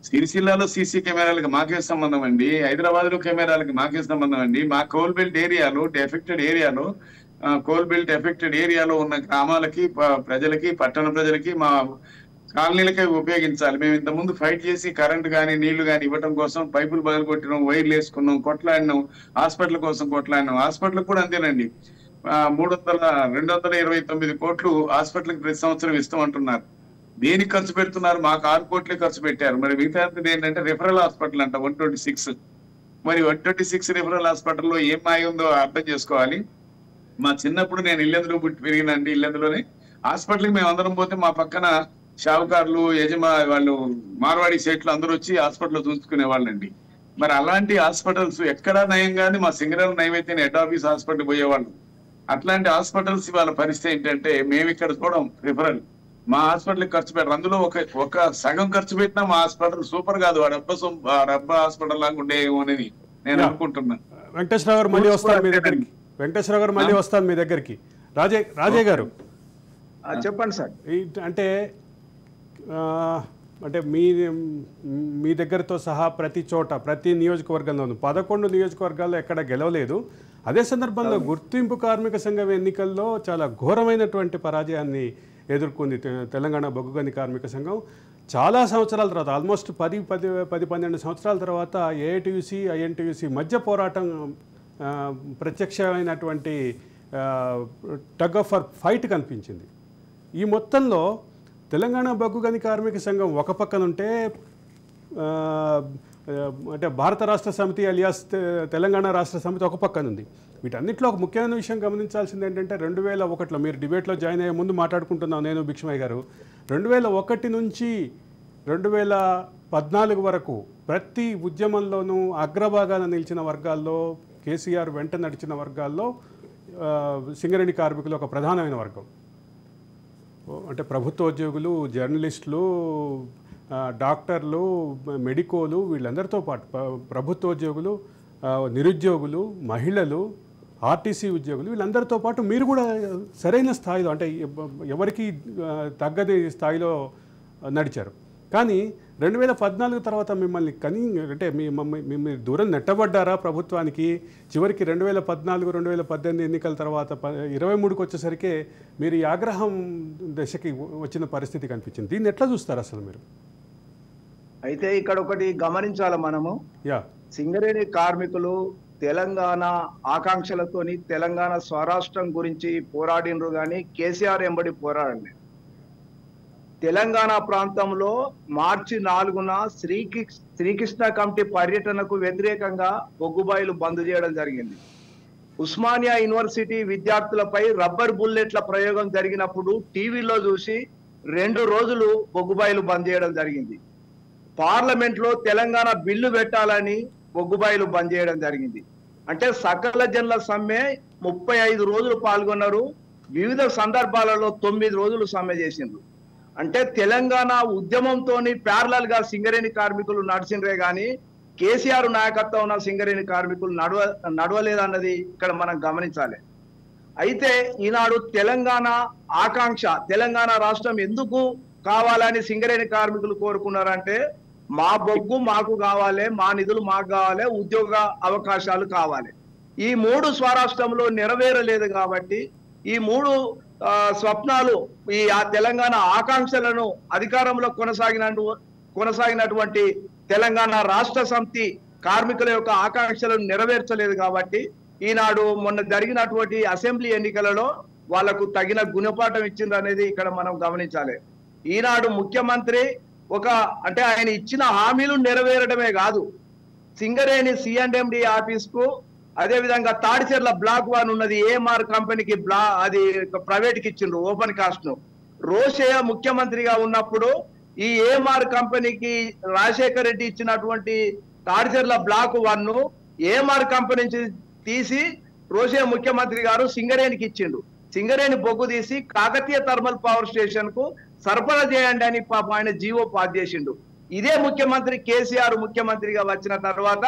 సిరిసిల్లాలో సీసీ కెమెరాలకు మాకే సంబంధం అండి, హైదరాబాద్ లో కెమెరాలకు మాకే సంబంధం అండి. మా కోల్ బెల్ట్ ఏరియాలో ఎఫెక్టెడ్ ఏరియాలో ఉన్న గ్రామాలకి, ప్రజలకి, పట్టణ ప్రజలకి, మా కాలనీలకే ఉపయోగించాలి. మేము ఇంతకుముందు ఫైట్ చేసి కరెంట్ కానీ నీళ్లు కానీ ఇవ్వడం కోసం పైపులు బదులు కొట్టినాం, వైర్లు వేసుకున్నాం, కొట్లాడినాం, హాస్పిటల్ కోసం కొట్లాడినాం. హాస్పిటల్ కూడా అంతేనండి. 229 కోట్లు హాస్పిటల్కి ప్రతి సంవత్సరం ఇస్తామంటున్నారు. దేనికి ఖర్చు పెడుతున్నారు? మాకు 6 కోట్లే ఖర్చు పెట్టారు. మరి మిగతా ఏంటంటే రిఫరల్ హాస్పిటల్ అంట 126. మరి 126 రిఫరల్ హాస్పిటల్లో ఏం మాయ ఉందో అర్థం చేసుకోవాలి. మా చిన్నప్పుడు నేను ఇల్లెందులో పుట్టి పెరిగినండి. ఇల్లెందులోనే హాస్పిటల్కి మేము అందరం పోతే మా పక్కన షావుకారులు, వాళ్ళు మార్వాడి సేట్లు అందరూ వచ్చి హాస్పిటల్లో చూసుకునే వాళ్ళండి. మరి అలాంటి హాస్పిటల్స్ ఎక్కడా నయం కానీ మా సింగరేణి నయం అయితే హెడ్ ఆఫీస్ హాస్పిటల్ పోయేవాళ్ళు. అట్లాంటి హాస్పిటల్స్ వాళ్ళ పరిస్థితి ఏంటంటే, మేము ఇక్కడ చూడం రిఫరల్, మా హాస్పిటల్కి ఖర్చు పెట్టరు. అందులో ఒక సగం ఖర్చు పెట్టినా మా హాస్పిటల్ సూపర్ కాదు, రబ్బ హాస్పిటల్ లాగా ఉండేమో అనేది నేను అనుకుంటున్నాను. వెంకటేశ్వరరావు గారు మళ్ళీ వస్తాను మీ దగ్గరికి. రాజయ్య గారు చెప్పండి సార్. అంటే మీ దగ్గరతో సహా ప్రతి చోట, ప్రతి నియోజకవర్గంలోనూ 11 నియోజకవర్గాల్లో ఎక్కడ గెలవలేదు. అదే సందర్భంలో గుర్తింపు కార్మిక సంఘం ఎన్నికల్లో చాలా ఘోరమైనటువంటి పరాజయాన్ని ఎదుర్కొంది తెలంగాణ బొగ్గు గని కార్మిక సంఘం. చాలా సంవత్సరాల తర్వాత, ఆల్మోస్ట్ 10-12 సంవత్సరాల తర్వాత ఏఐటీయూసీ, ఐఎన్టీయూసీ మధ్య పోరాటం, ప్రత్యక్షమైనటువంటి టగ్ ఆఫ్ ఫైట్ కనిపించింది. ఈ మొత్తంలో తెలంగాణ బొగ్గు గని కార్మిక సంఘం ఒక పక్కనుంటే, అంటే భారత రాష్ట్ర సమితి అలియాస్ తెలంగాణ రాష్ట్ర సమితి ఒక పక్కన ఉంది. వీటన్నిటిలో ఒక ముఖ్యమైన విషయం గమనించాల్సింది ఏంటంటే, 2001లో మీరు డిబేట్లో జాయిన్ అయ్యే ముందు మాట్లాడుకుంటున్నాం నేను భిక్షమయ్య గారు, 2001 నుంచి 2014 వరకు ప్రతి ఉద్యమంలోనూ అగ్రభాగాన నిలిచిన వర్గాల్లో, కేసీఆర్ వెంట నడిచిన వర్గాల్లో సింగరేణి కార్మికులు ఒక ప్రధానమైన వర్గం. అంటే ప్రభుత్వ ఉద్యోగులు, జర్నలిస్టులు, డాక్టర్లు, మెడికోలు వీళ్ళందరితో పాటు ప్రభుత్వోద్యోగులు, నిరుద్యోగులు, మహిళలు, ఆర్టీసీ ఉద్యోగులు వీళ్ళందరితో పాటు మీరు కూడా సరైన స్థాయిలో అంటే ఎవరికి తగ్గని స్థాయిలో నడిచారు. కానీ 2014 తర్వాత మిమ్మల్ని అంటే మిమ్మల్ని దూరం నెట్టబడ్డారా ప్రభుత్వానికి? చివరికి 2014, 2018 ఎన్నికల తర్వాత 23కి వచ్చేసరికి మీరు ఈ ఆగ్రహం దశకి వచ్చిన పరిస్థితి కనిపించింది. దీన్ని ఎట్లా చూస్తారు అసలు మీరు? అయితే ఇక్కడ ఒకటి గమనించాలి మనము. సింగరేణి కార్మికులు తెలంగాణ ఆకాంక్షలతోని తెలంగాణ స్వరాష్ట్రం గురించి పోరాడినరు కానీ కేసీఆర్ ఎంబడి పోరాడలేదు. తెలంగాణ ప్రాంతంలో మార్చి 4న శ్రీకృష్ణ కమిటీ పర్యటనకు వ్యతిరేకంగా బొగ్గుబాయిలు బంద్ చేయడం జరిగింది. ఉస్మానియా యూనివర్సిటీ విద్యార్థులపై రబ్బర్ బుల్లెట్ల ప్రయోగం జరిగినప్పుడు టీవీలో చూసి 2 రోజులు బొగ్గుబాయిలు బంద్ చేయడం జరిగింది. పార్లమెంట్ లో తెలంగాణ బిల్లు పెట్టాలని బొగ్గుబాయిలు బంద్ చేయడం జరిగింది. అంటే సకల జనుల సమ్మె 35 రోజులు పాల్గొన్నారు. వివిధ సందర్భాలలో 9 రోజులు సమ్మె చేసిండ్రు. అంటే తెలంగాణ ఉద్యమంతో ప్యారలల్ గా సింగరేణి కార్మికులు నడిచిండ్రే కానీ కేసీఆర్ నాయకత్వం ఉన్న సింగరేణి కార్మికులు నడవలేదన్నది ఇక్కడ మనం గమనించాలి. అయితే ఈనాడు తెలంగాణ ఆకాంక్ష, తెలంగాణ రాష్ట్రం ఎందుకు కావాలని సింగరేణి కార్మికులు కోరుకున్నారంటే మా బొగ్గు మాకు కావాలి, మా నిధులు మాకు కావాలి, ఉద్యోగ అవకాశాలు కావాలి. ఈ 3 స్వరాష్ట్రంలో నెరవేరలేదు కాబట్టి ఈ 3 స్వప్నాలు, ఈ తెలంగాణ ఆకాంక్షలను అధికారంలో కొనసాగినటువంటి తెలంగాణ రాష్ట్ర సమితి కార్మికుల యొక్క ఆకాంక్షలను నెరవేర్చలేదు కాబట్టి ఈనాడు మొన్న జరిగినటువంటి అసెంబ్లీ ఎన్నికలలో వాళ్లకు తగిన గుణపాఠం ఇచ్చింది అనేది ఇక్కడ మనం గమనించాలి. ఈనాడు ముఖ్యమంత్రి అంటే ఆయన ఇచ్చిన హామీలు నెరవేరడమే కాదు, సింగరేణి C&MD ఆఫీస్ కు, అదే విధంగా తాడిచెర్ల బ్లాక్ 1 ఉన్నది AMR కంపెనీకి అది ప్రైవేట్ కి ఇచ్చిండ్రు ఓపెన్ కాస్ట్ ను. రోషయ్య ముఖ్యమంత్రిగా ఉన్నప్పుడు ఈ AMR కంపెనీకి రాజశేఖర్ రెడ్డి ఇచ్చినటువంటి తాడిచెర్ల బ్లాక్ 1 ను AMR కంపెనీ నుంచి తీసి రోషయ్య ముఖ్యమంత్రి గారు సింగరేణికి ఇచ్చిండు. సింగరేణి బొగ్గు తీసి కాకతీయ థర్మల్ పవర్ స్టేషన్ కు సరఫరా చేయండి అని పాప ఆయన జీవో పాస్ చేసిండు. ఇదే ముఖ్యమంత్రి కేసీఆర్ ముఖ్యమంత్రిగా వచ్చిన తర్వాత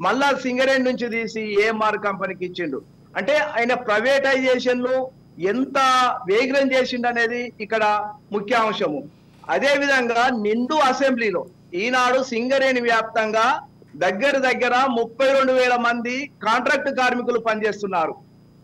మళ్ళా సింగరేణి నుంచి తీసి AMR కంపెనీకి ఇచ్చిండు. అంటే ఆయన ప్రైవేటైజేషన్ ను ఎంత వేగం చేసిండు అనేది ఇక్కడ ముఖ్య అంశము. అదే విధంగా నిండు అసెంబ్లీలో ఈనాడు సింగరేణి వ్యాప్తంగా దగ్గర 32,000 మంది కాంట్రాక్ట్ కార్మికులు పనిచేస్తున్నారు.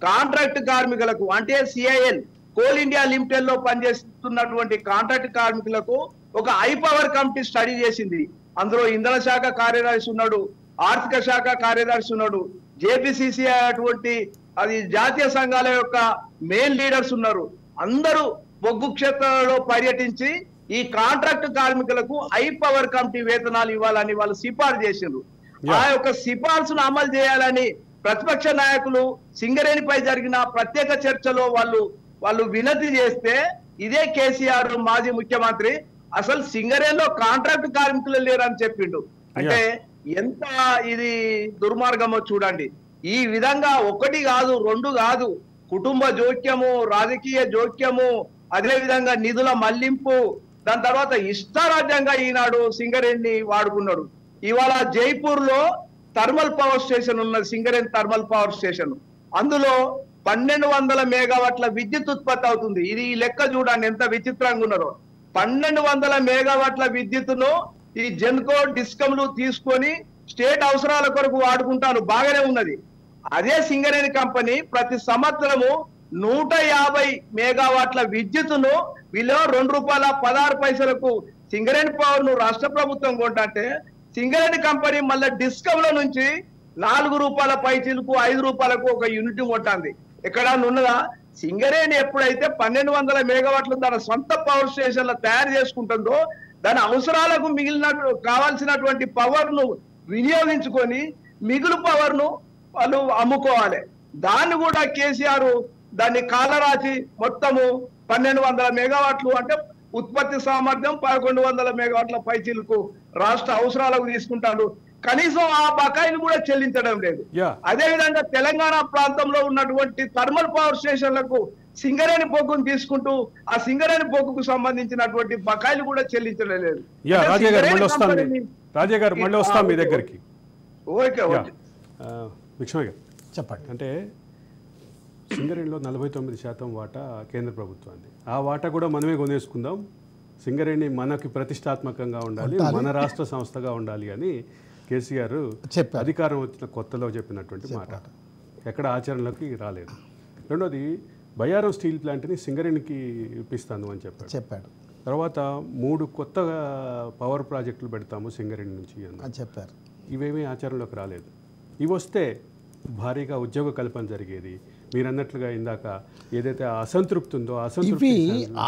కాంట్రాక్ట్ కార్మికులకు అంటే CIL కోల్ ఇండియా లిమిటెడ్ లో పనిచేస్తున్నటువంటి కాంట్రాక్ట్ కార్మికులకు ఒక హై పవర్ కమిటీ స్టడీ చేసింది. అందులో ఇంధన శాఖ కార్యదర్శి ఉన్నాడు, ఆర్థిక శాఖ కార్యదర్శి ఉన్నాడు, JPCC అటువంటి అది జాతీయ సంఘాల యొక్క మెయిన్ లీడర్స్ ఉన్నారు. అందరూ బొగ్గు క్షేత్రాలలో పర్యటించి ఈ కాంట్రాక్ట్ కార్మికులకు హై పవర్ కమిటీ వేతనాలు ఇవ్వాలని వాళ్ళు సిఫార్సు చేసిండ్రు. ఆ యొక్క సిఫార్సును అమలు చేయాలని ప్రతిపక్ష నాయకులు సింగరేణిపై జరిగిన ప్రత్యేక చర్చలో వాళ్ళు వినతి చేస్తే ఇదే కేసీఆర్ మాజీ ముఖ్యమంత్రి అసలు సింగరేణిలో కాంట్రాక్ట్ కార్మికులు లేరని చెప్పిండు. అంటే ఎంత ఇది దుర్మార్గమో చూడండి. ఈ విధంగా 1 కాదు 2 కాదు, కుటుంబ జోక్యము, రాజకీయ జోక్యము, అదే విధంగా నిధుల మళ్లింపు, దాని తర్వాత ఇష్టారాజ్యంగా ఈనాడు సింగరేణిని వాడుకున్నాడు. ఇవాళ జైపూర్ లో థర్మల్ పవర్ స్టేషన్ ఉన్నది, సింగరేణి థర్మల్ పవర్ స్టేషన్. అందులో 1200 మెగావాట్ల విద్యుత్ ఉత్పత్తి అవుతుంది. ఇది ఈ లెక్క చూడండి ఎంత విచిత్రంగా ఉన్నారో. 1200 మెగావాట్ల విద్యుత్తును ఈ జెన్కో డిస్కంలు తీసుకొని స్టేట్ అవసరాల కొరకు వాడుకుంటారు, బాగానే ఉన్నది. అదే సింగరేణి కంపెనీ ప్రతి సంవత్సరము 150 మెగావాట్ల విద్యుత్తును విలువ ₹2.16 సింగరేణి పవర్ ను రాష్ట్ర ప్రభుత్వం కొంటే సింగరేణి కంపెనీ మళ్ళీ డిస్కంల నుంచి ₹4 పైచీలకు ₹5 ఒక యూనిట్ కొంటుంది. ఎక్కడ ఉన్నదా? సింగరేణి ఎప్పుడైతే 1200 మెగావాట్లు తన సొంత పవర్ స్టేషన్ల తయారు చేసుకుంటుందో దాని అవసరాలకు కావాల్సినటువంటి పవర్ ను వినియోగించుకొని మిగులు పవర్ ను వాళ్ళు అమ్ముకోవాలి. దాన్ని కూడా కేసీఆర్ దాన్ని కాలరాచి మొత్తము 1200 మెగావాట్లు అంటే ఉత్పత్తి సామర్థ్యం 1100 మెగావాట్ల పైచీలకు రాష్ట్ర అవసరాలకు తీసుకుంటాడు. కనీసం ఆ బకాయిలు కూడా చెల్లించడం లేదు. Yeah. అదే విధంగా తెలంగాణ ప్రాంతంలో ఉన్నటువంటి థర్మల్ పవర్ స్టేషన్లకు సింగరేణి బొగ్గును తీసుకుంటూ ఆ సింగరేణి బొగ్గుకు సంబంధించినటువంటి బకాయిలు కూడా చెల్లించడం లేదు. యా అంటే రాజా గారు సింగరేణి మళ్ళీ వస్తాం కంపెనీ- రాజా గారు మళ్ళీ వస్తాం మీ దగ్గరికి. Okay yeah okay. విక్ష్మ గారు చెప్పండి. అంటే సింగరేణిలో 49% వాటా కేంద్ర ప్రభుత్వాన్ని, ఆ వాటా కూడా మనమే కొనేసుకుందాం, సింగరేణి మనకి ప్రతిష్టాత్మకంగా ఉండాలి, మన రాష్ట్ర సంస్థగా ఉండాలి అని కేసీఆర్ చెప్పారు. అధికారం వచ్చిన కొత్తలో చెప్పినటువంటి మాట ఎక్కడ ఆచరణలోకి రాలేదు. రెండోది బయ్యారం స్టీల్ ప్లాంట్ని సింగరేణికి ఇప్పిస్తాను అని చెప్పాడు. తర్వాత 3 కొత్త పవర్ ప్రాజెక్టులు పెడతాము సింగరేణి నుంచి అని చెప్పారు. ఇవేమీ ఆచరణలోకి రాలేదు. ఇవి వస్తే భారీగా ఉద్యోగ కల్పన జరిగేది. మీరు అన్నట్లుగా ఇందాక ఏదైతే అసంతృప్తి ఉందో ఇవి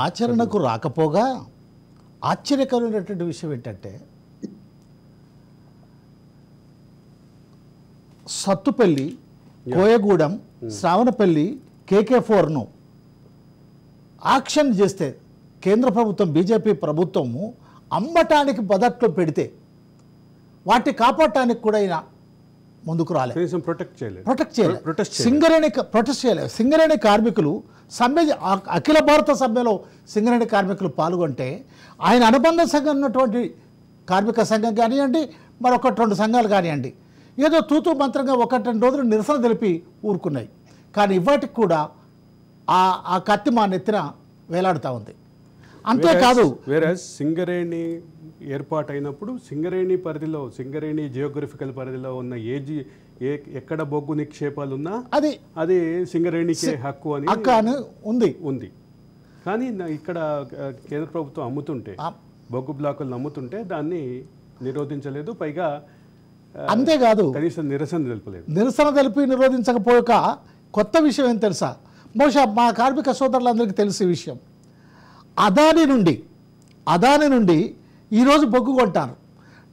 ఆచరణకు రాకపోగా ఆశ్చర్యకరమైనటువంటి విషయం ఏంటంటే సత్తుపల్లి, కోయగూడెం, శ్రావణపల్లి KK4ను ఆక్షన్ చేస్తే కేంద్ర ప్రభుత్వం బీజేపీ ప్రభుత్వము అమ్మటానికి బదట్లో పెడితే వాటిని కాపాడటానికి కూడా ఆయన ముందుకు రాలేదు. ప్రొటెక్ట్ చేయలేదు. సింగరేణి కార్మికులు సమ్మె, అఖిల భారత సమ్మెలో సింగరేణి కార్మికులు పాల్గొంటే ఆయన అనుబంధ సంఘం ఉన్నటువంటి కార్మిక సంఘం కానివ్వండి, మరొకటి 2 సంఘాలు కానివ్వండి, ఏదో తూతూ మంత్రంగా 1-2 రోజులు నిరసన తెలిపి ఊరుకున్నాయి. కానీ ఇవాటికి కూడా ఆ కత్తి మా నెత్తిన వేలాడుతూ ఉంది. అంతేకాదు సింగరేణి ఏర్పాటైనప్పుడు సింగరేణి పరిధిలో, సింగరేణి జియోగ్రఫికల్ పరిధిలో ఉన్న ఎక్కడ బొగ్గు నిక్షేపాలు ఉన్నా అది సింగరేణికి హక్కు అని ఉంది. కానీ ఇక్కడ కేంద్ర ప్రభుత్వం అమ్ముతుంటే, బొగ్గు బ్లాకులను అమ్ముతుంటే దాన్ని నిరోధించలేదు. పైగా అంతేకాదు కనీసం నిరసన తెలిపి నిరోధించకపోయాక కొత్త విషయం ఏం తెలుసా? బహుశా మా కార్మిక సోదరులందరికీ తెలిసే విషయం, అదాని నుండి ఈరోజు బొగ్గు కొంటారు.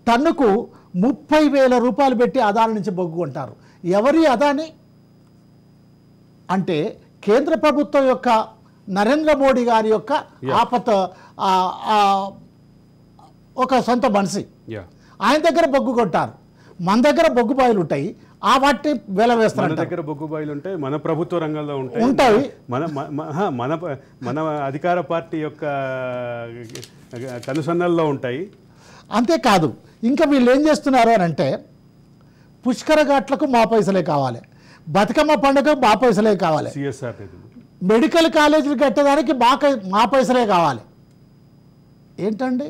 టన్నుకు 30,000 రూపాయలు పెట్టి అదాని నుంచి బొగ్గు కొంటారు. ఎవరి అదాని అంటే కేంద్ర ప్రభుత్వం యొక్క నరేంద్ర మోడీ గారి యొక్క ఒక సొంత మనిషి. ఆయన దగ్గర బొగ్గు కొంటారు. మన దగ్గర బొగ్గు బాయిలు ఉంటాయి, ఆ వాటిని వేల వేస్తారు. మన దగ్గర బొగ్గు బాయిలు ఉంటాయి, మన ప్రభుత్వ రంగంలో ఉంటాయి, మన అధికార పార్టీ యొక్క కనుసన్నల్లో ఉంటాయి. అంతేకాదు ఇంకా వీళ్ళు ఏం చేస్తున్నారు అని అంటే, పుష్కర ఘాట్లకు మా పైసలే కావాలి, బతుకమ్మ పండుగ మా పైసలే కావాలి, CSR మెడికల్ కాలేజీలు కట్టడానికి మా పైసలే కావాలి. ఏంటండి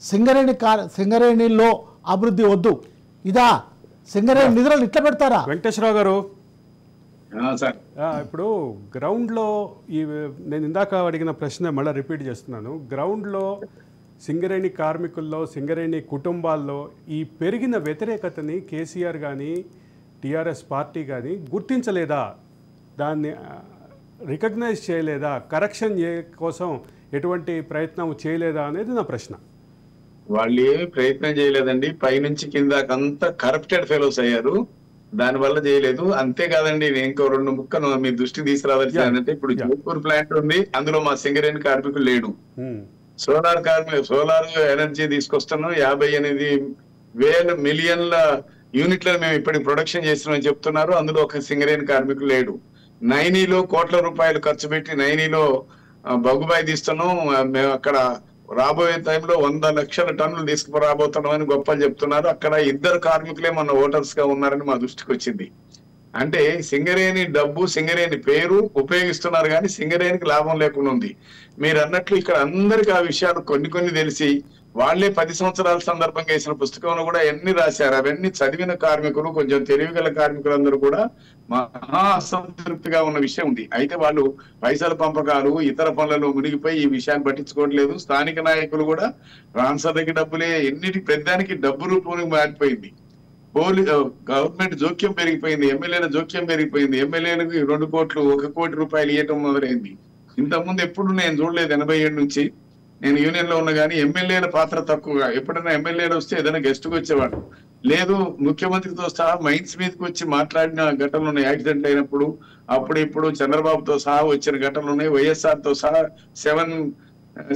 సింగరేణిలో అభివృద్ధి వద్దు, ఇదా సింగరేణి నిధులను ఇట్లా పెడతారా? వెంకటేశ్వరరావు గారు, ఇప్పుడు గ్రౌండ్లో నేను ఇందాక అడిగిన ప్రశ్న మళ్ళీ రిపీట్ చేస్తున్నాను. గ్రౌండ్లో సింగరేణి కార్మికుల్లో, సింగరేణి కుటుంబాల్లో ఈ పెరిగిన వ్యతిరేకతని కేసీఆర్ కానీ టీఆర్ఎస్ పార్టీ కానీ గుర్తించలేదా? దాన్ని రికగ్నైజ్ చేయలేదా? కరెక్షన్ కోసం ఎటువంటి ప్రయత్నం చేయలేదా అనేది నా ప్రశ్న. వాళ్ళు ఏమి ప్రయత్నం చేయలేదండి. పైనుంచి కిందకంతా కరప్టెడ్ ఫెలోస్ అయ్యారు, దానివల్ల చేయలేదు. అంతేకాదండి, నేను ఇంకో 2 ముక్కలు మీ దృష్టికి తీసుకురావాల్సి అంటే, ఇప్పుడు జోధ్పూర్ ప్లాంట్ ఉంది, అందులో మా సింగరేణి కార్మికులు లేడు. సోలార్ ఎనర్జీ తీసుకొస్తున్నాం, 58 మిలియన్ల యూనిట్లను మేము ఇప్పటికి ప్రొడక్షన్ చేస్తున్నామని చెప్తున్నారు, అందులో ఒక సింగరేణి కార్మికులు లేడు. నైనీలో కోట్ల రూపాయలు ఖర్చు పెట్టి నైనీలో బొగ్గుబాయి తీస్తున్నాం, మేము అక్కడ రాబోయే టైంలో 100 లక్షల టన్నులు తీసుకురాబోతున్నాం అని గొప్పలు చెప్తున్నారు. అక్కడ 2 కార్మికులే మన ఓటర్స్ గా ఉన్నారని మా దృష్టికి వచ్చింది. అంటే సింగరేణి డబ్బు, సింగరేణి పేరు ఉపయోగిస్తున్నారు కానీ సింగరేణికి లాభం లేకుండా ఉంది. మీరు అన్నట్లు ఇక్కడ అందరికి ఆ విషయాలు కొన్ని తెలిసి వాళ్లే 10 సంవత్సరాల సందర్భంగా వేసిన పుస్తకంలో కూడా ఎన్ని రాశారు, అవన్నీ చదివిన కార్మికులు, కొంచెం తెలివిగల కార్మికులందరూ కూడా మహా అసంతృప్తిగా ఉన్న విషయం ఉంది. అయితే వాళ్ళు పైసల పంపకాలు, ఇతర పనులలో మునిగిపోయి ఈ విషయాన్ని పట్టించుకోవట్లేదు. స్థానిక నాయకులు కూడా ట్రాన్స్ఫర్కి డబ్బులే, ఎన్నిటికి పెద్దానికి డబ్బు రూపానికి మారిపోయింది. గవర్నమెంట్ జోక్యం పెరిగిపోయింది, ఎమ్మెల్యేల జోక్యం పెరిగిపోయింది. ఎమ్మెల్యేలకు 2 కోట్లు 1 కోటి రూపాయలు ఇవ్వటం మొదలైంది. ఇంతకుముందు ఎప్పుడు నేను చూడలేదు. 87 నుంచి నేను యూనియన్ లో ఉన్నా కానీ ఎమ్మెల్యేల పాత్ర తక్కువగా. ఎప్పుడైనా ఎమ్మెల్యేలు వస్తే ఏదైనా గెస్ట్కి వచ్చేవాడు, లేదు ముఖ్యమంత్రితో సహా మైన్స్ మీదకి వచ్చి మాట్లాడిన ఘటనలు ఉన్నాయి. యాక్సిడెంట్ అయినప్పుడు ఇప్పుడు చంద్రబాబుతో సహా వచ్చిన ఘటనలు ఉన్నాయి. వైఎస్ఆర్ తో సహా 7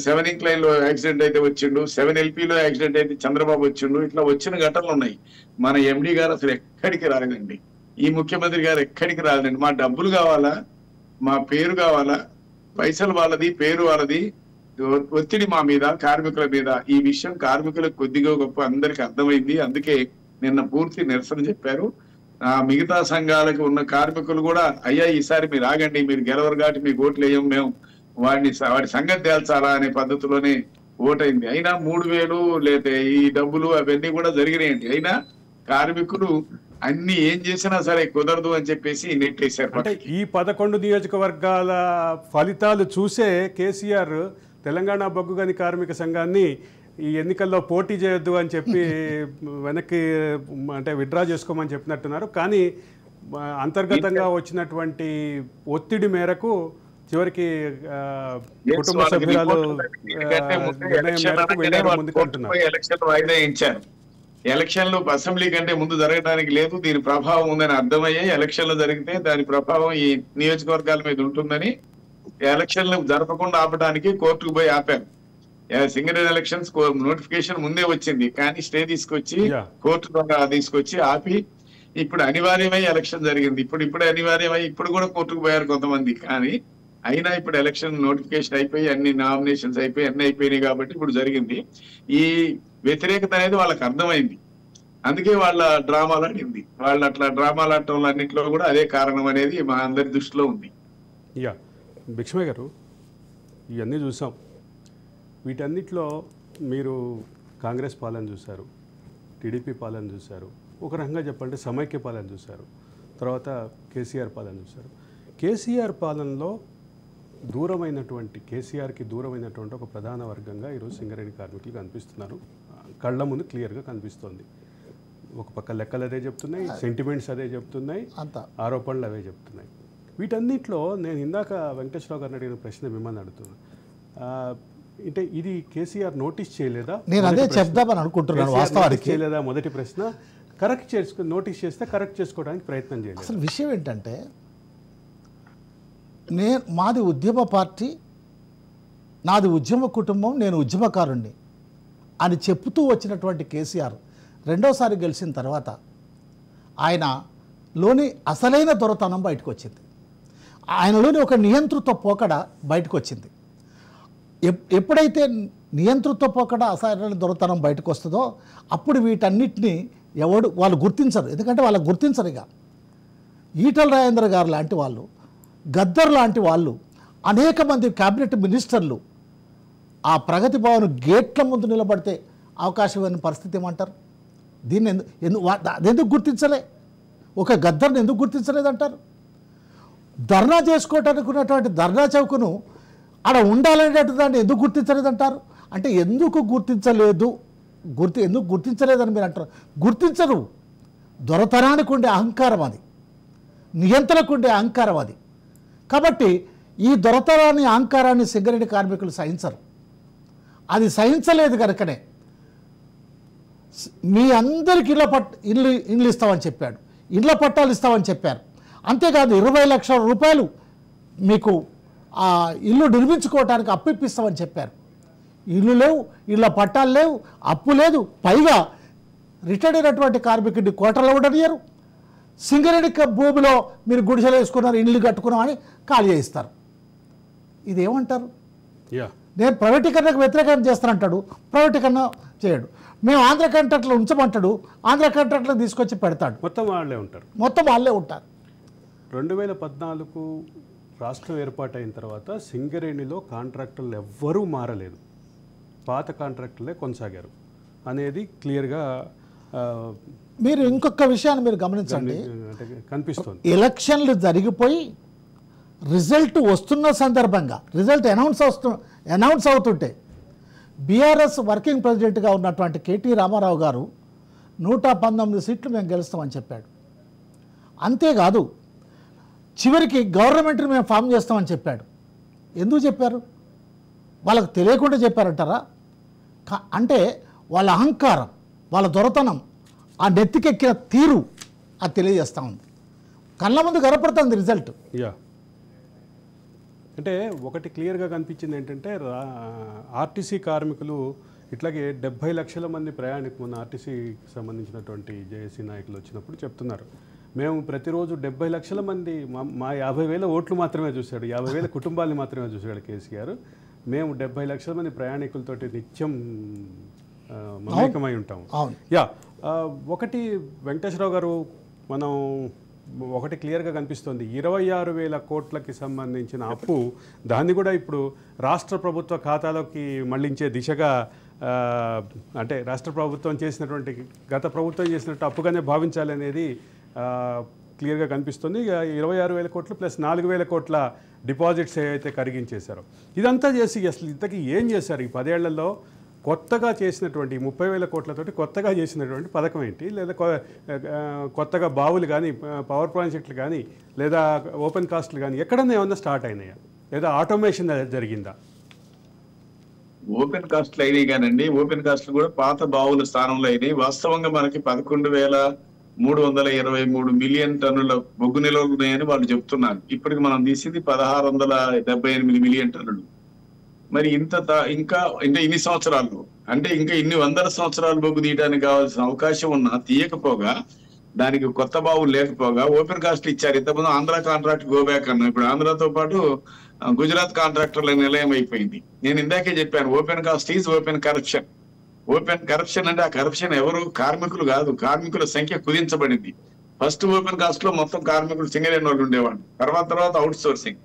7 ఇంక్లైన్ లో యాక్సిడెంట్ అయితే వచ్చిండు, 7 LP లో యాక్సిడెంట్ అయితే చంద్రబాబు వచ్చిండు. ఇట్లా వచ్చిన ఘటనలు ఉన్నాయి. మన ఎండి గారు అసలు ఎక్కడికి రాలేదండి, ఈ ముఖ్యమంత్రి గారు ఎక్కడికి రాలేదండి. మా డబ్బులు కావాలా, మా పేరు కావాలా, పైసలు వాళ్ళది, పేరు వాళ్ళది, ఒత్తిడి మా మీద, కార్మికుల మీద. ఈ విషయం కార్మికులకు కొద్దిగా గొప్ప అందరికి అర్థమైంది. అందుకే నిన్న పూర్తి నిరసన చెప్పారు. మిగతా సంఘాలకు ఉన్న కార్మికులు కూడా అయ్యా ఈసారి మీరు ఆగండి, మీరు గెలవరు కాబట్టి మీకు ఓట్లు వేయం, మేము వాడి సంగతి తేల్చాలా అనే పద్ధతిలోనే ఓటైంది. అయినా 3,000 లేదా ఈ డబ్బులు అవన్నీ కూడా జరిగినాయండి. అయినా కార్మికులు అన్ని ఏం చేసినా సరే కుదరదు అని చెప్పేసి నెట్టేశారు. అంటే ఈ 11 నియోజకవర్గాల ఫలితాలు చూసే కేసీఆర్ తెలంగాణ బొగ్గుగని కార్మిక సంఘాన్ని ఈ ఎన్నికల్లో పోటీ చేయొద్దు అని చెప్పి వెనక్కి అంటే విత్డ్రా చేసుకోమని చెప్పినట్టున్నారు. కానీ అంతర్గతంగా వచ్చినటువంటి ఒత్తిడి మేరకు చివరికి కుటుంబ సభ్యులు ఎలక్షన్ వాయిదా ఇచ్చారు. ఎలక్షన్లు అసెంబ్లీ కంటే ముందు జరగడానికి లేదు, దీని ప్రభావం ఉందని అర్థమయ్యాయి. ఎలక్షన్లు జరిగితే దాని ప్రభావం ఈ నియోజకవర్గాల మీద ఉంటుందని ఎలక్షన్లు జరపకుండా ఆపడానికి కోర్టుకు పోయి ఆపారు. సింగరేణి ఎలక్షన్స్ నోటిఫికేషన్ ముందే వచ్చింది, కానీ స్టే తీసుకొచ్చి కోర్టు ద్వారా తీసుకొచ్చి ఆపి ఇప్పుడు అనివార్యమై ఎలక్షన్ జరిగింది. ఇప్పుడు అనివార్యమై ఇప్పుడు కూడా కోర్టుకు పోయారు కొంతమంది. కానీ అయినా ఇప్పుడు ఎలక్షన్ నోటిఫికేషన్ అయిపోయి అన్ని నామినేషన్స్ అయిపోయి అన్ని అయిపోయినాయి కాబట్టి ఇప్పుడు జరిగింది. ఈ వ్యతిరేకత అనేది వాళ్ళకి అర్థమైంది, అందుకే వాళ్ళ డ్రామాలు ఆడింది. వాళ్ళు అట్లా డ్రామాలు ఆడటం అన్నింటిలో కూడా అదే కారణం అనేది మా అందరి దృష్టిలో ఉంది. భిక్షమయ్య గారు, ఇవన్నీ చూసాం. వీటన్నిటిలో మీరు కాంగ్రెస్ పాలన చూశారు, టీడీపీ పాలన చూశారు, ఒక రకంగా చెప్పండి సమైక్య పాలన చూశారు, తర్వాత కేసీఆర్ పాలన చూశారు. కేసీఆర్ పాలనలో కేసీఆర్కి దూరమైనటువంటి ఒక ప్రధాన వర్గంగా ఈరోజు సింగరేణి కార్మికులు కనిపిస్తున్నారు. కళ్ళ ముందు క్లియర్గా కనిపిస్తోంది. ఒక పక్క లెక్కలు అదే చెప్తున్నాయి, సెంటిమెంట్స్ అదే చెప్తున్నాయి, ఆరోపణలు అవే చెప్తున్నాయి. వీటన్నిటిలో నేను ఇందాక వెంకటేశ్వరరావు గారిని అడిగిన ప్రశ్న మిమ్మల్ని అడుగుతున్నాను. అంటే ఇది కేసీఆర్ నోటీస్ చేయలేదా? నేను అదే చెప్దామని అనుకుంటున్నాను. వాస్తవానికి చేయలేదా మొదటి ప్రశ్న. నోటీస్ చేస్తే కరెక్ట్ చేసుకోవడానికి ప్రయత్నం చేయలేదు. అసలు విషయం ఏంటంటే, మాది ఉద్యమ పార్టీ, నాది ఉద్యమ కుటుంబం, నేను ఉద్యమకారుణ్ణి అని చెప్తూ వచ్చినటువంటి కేసీఆర్ రెండోసారి గెలిచిన తర్వాత ఆయనలోని అసలైన దొరతనం బయటకు వచ్చింది. ఆయనలోని ఒక నియంతృత్వ పోకడ బయటకు వచ్చింది. ఎప్పుడైతే నియంతృత్వ పోకడ అసలైన దొరతనం బయటకు వస్తుందో అప్పుడు వీటన్నిటినీ వాళ్ళు గుర్తించరు. ఎందుకంటే వాళ్ళకు గుర్తించరు. ఇక ఈటల రాజేంద్ర గారు లాంటి వాళ్ళు, గద్దర్ లాంటి వాళ్ళు, అనేక మంది క్యాబినెట్ మినిస్టర్లు ఆ ప్రగతి భవన్ గేట్ల ముందు నిలబడితే అవకాశం ఇవ్వని పరిస్థితి ఏమంటారు? దీన్ని ఎందుకు గుర్తించలే? ఒక గద్దర్ని ఎందుకు గుర్తించలేదంటారు? ధర్నా చేసుకోవటానికి ఉన్నటువంటి ధర్నా చౌకను ఆడ ఉండాలనేటువంటి దాన్ని ఎందుకు గుర్తించలేదంటారు? అంటే ఎందుకు గుర్తించలేదని మీరు అంటారు? గుర్తించరు. దొరతనానికి ఉండే అహంకారం అది, నియంత్రణకు ఉండే అహంకారం అది. కాబట్టి ఈ దొరతనాన్ని, అహంకారాన్ని సింగరేణి కార్మికులు సహించరు. అది సహించలేదు కనుకనే మీ అందరికి ఇల్లు ఇస్తామని చెప్పాడు, ఇళ్ళ పట్టాలు ఇస్తామని చెప్పారు. అంతేకాదు 20 లక్షల రూపాయలు మీకు ఆ ఇల్లు నిర్మించుకోవడానికి అప్పు ఇప్పిస్తామని చెప్పారు. ఇల్లు లేవు, ఇళ్ళ పట్టాలు లేవు, అప్పు లేదు. పైగా రిటైర్డ్ అయినటువంటి కార్మికుడిని కోటలో ఉండనియరు. సింగరేణి భూమిలో మీరు గుడిసెలు వేసుకున్నారు, ఇల్లు కట్టుకున్నామని ఖాళీ చేయిస్తారు. ఇదేమంటారు? నేను ప్రైవేటీకరణకు వ్యతిరేకం చేస్తానంటాడు, ప్రైవేటీకరణ చేయడు. మేము ఆంధ్ర కాంట్రాక్టులు ఉంచమంటాడు, ఆంధ్ర కాంట్రాక్టులు తీసుకొచ్చి పెడతాడు. మొత్తం వాళ్ళే ఉంటారు. 2014 రాష్ట్రం ఏర్పాటైన తర్వాత సింగరేణిలో కాంట్రాక్టర్లు ఎవ్వరూ మారలేదు, పాత కాంట్రాక్టర్లే కొనసాగారు అనేది క్లియర్గా మీరు ఇంకొక విషయాన్ని మీరు గమనించండి. కనిపిస్తుంది. ఎలక్షన్లు జరిగిపోయి రిజల్ట్ వస్తున్న సందర్భంగా, రిజల్ట్ అనౌన్స్ అవుతుంటే బీఆర్ఎస్ వర్కింగ్ ప్రెసిడెంట్గా ఉన్నటువంటి కేటీ రామారావు గారు 119 సీట్లు మేము గెలుస్తామని చెప్పాడు. అంతేకాదు చివరికి గవర్నమెంట్ని మేము ఫామ్ చేస్తామని చెప్పాడు. ఎందుకు చెప్పారు? వాళ్ళకు తెలియకుండా చెప్పారంటారా? అంటే వాళ్ళ అహంకారం, వాళ్ళ దొరతనం, ఆ నెత్తికెక్కిన తీరు అది తెలియజేస్తూ ఉంది. కళ్ళ ముందు కనపడుతుంది రిజల్ట్. అంటే ఒకటి క్లియర్గా కనిపించింది ఏంటంటే ఆర్టీసీ కార్మికులు ఇట్లాగే 70 లక్షల మంది ప్రయాణికులు మన ఆర్టీసీకి సంబంధించినటువంటి జేఏసీ నాయకులు వచ్చినప్పుడు చెప్తున్నారు, మేము ప్రతిరోజు 70 లక్షల మంది మా 50,000 ఓట్లు మాత్రమే చూశాడు, 50,000 కుటుంబాలని మాత్రమే చూశాడు కేసీఆర్. మేము 70 లక్షల మంది ప్రయాణికులతోటి నిత్యం మమేకమై ఉంటాము. యా, ఒకటి వెంకటేశ్వరరావు గారు, మనం ఒకటి క్లియర్గా కనిపిస్తుంది, 26,000 కోట్లకి సంబంధించిన అప్పు, దాన్ని కూడా ఇప్పుడు రాష్ట్ర ప్రభుత్వ ఖాతాలోకి మళ్లించే దిశగా, అంటే రాష్ట్ర ప్రభుత్వం చేసినటువంటి, గత ప్రభుత్వం చేసినట్టు అప్పుగానే భావించాలి అనేది క్లియర్గా కనిపిస్తుంది. 26,000 కోట్లు ప్లస్ 4,000 కోట్ల డిపాజిట్స్ ఏవైతే కరిగించేశారో, ఇదంతా చేసి అసలు ఇంతకీ ఏం చేశారు ఈ 10 ఏళ్లలో? కొత్తగా చేసినటువంటి 30,000 కోట్లతోటి కొత్తగా చేసినటువంటి పథకం ఏంటి? లేదా కొత్తగా బావులు కానీ, పవర్ ప్రాజెక్టులు కానీ, లేదా ఓపెన్ కాస్ట్లు కానీ ఎక్కడన్నా ఏమన్నా స్టార్ట్ అయినాయా? లేదా ఆటోమేషన్ జరిగిందా? ఓపెన్ కాస్ట్లు అయినాయి కానండి, ఓపెన్ కాస్ట్లు కూడా పాత బావుల స్థానంలో అయినాయి. వాస్తవంగా మనకి 11,323 మిలియన్ టన్నుల బొగ్గు నిల్వలు ఉన్నాయని వాళ్ళు చెప్తున్నారు. ఇప్పటికి మనం తీసింది 1,678 మిలియన్ టన్నులు. మరి ఇంకా ఇన్ని సంవత్సరాలు, అంటే ఇంకా ఇన్ని వందల సంవత్సరాలు బొగ్గు తీయడానికి కావాల్సిన అవకాశం ఉన్నా తీయకపోగా, దానికి కొత్త బావులు లేకపోగా ఓపెన్ కాస్ట్లు ఇచ్చారు. ఇంతకుముందు ఆంధ్ర కాంట్రాక్ట్ గోబ్యాక్ అన్నాం, ఇప్పుడు ఆంధ్రతో పాటు గుజరాత్ కాంట్రాక్టర్ల నిలయం అయిపోయింది. నేను ఇందాకే చెప్పాను, open cast is open corruption. Open corruption అంటే ఆ కరప్షన్ ఎవరు? కార్మికులు కాదు, కార్మికుల సంఖ్య కుదించబడింది. ఫస్ట్ ఓపెన్ కాస్ట్ లో మొత్తం కార్మికులు సింగరేణి వాళ్ళు ఉండేవాళ్ళు, తర్వాత అవుట్ సోర్సింగ్.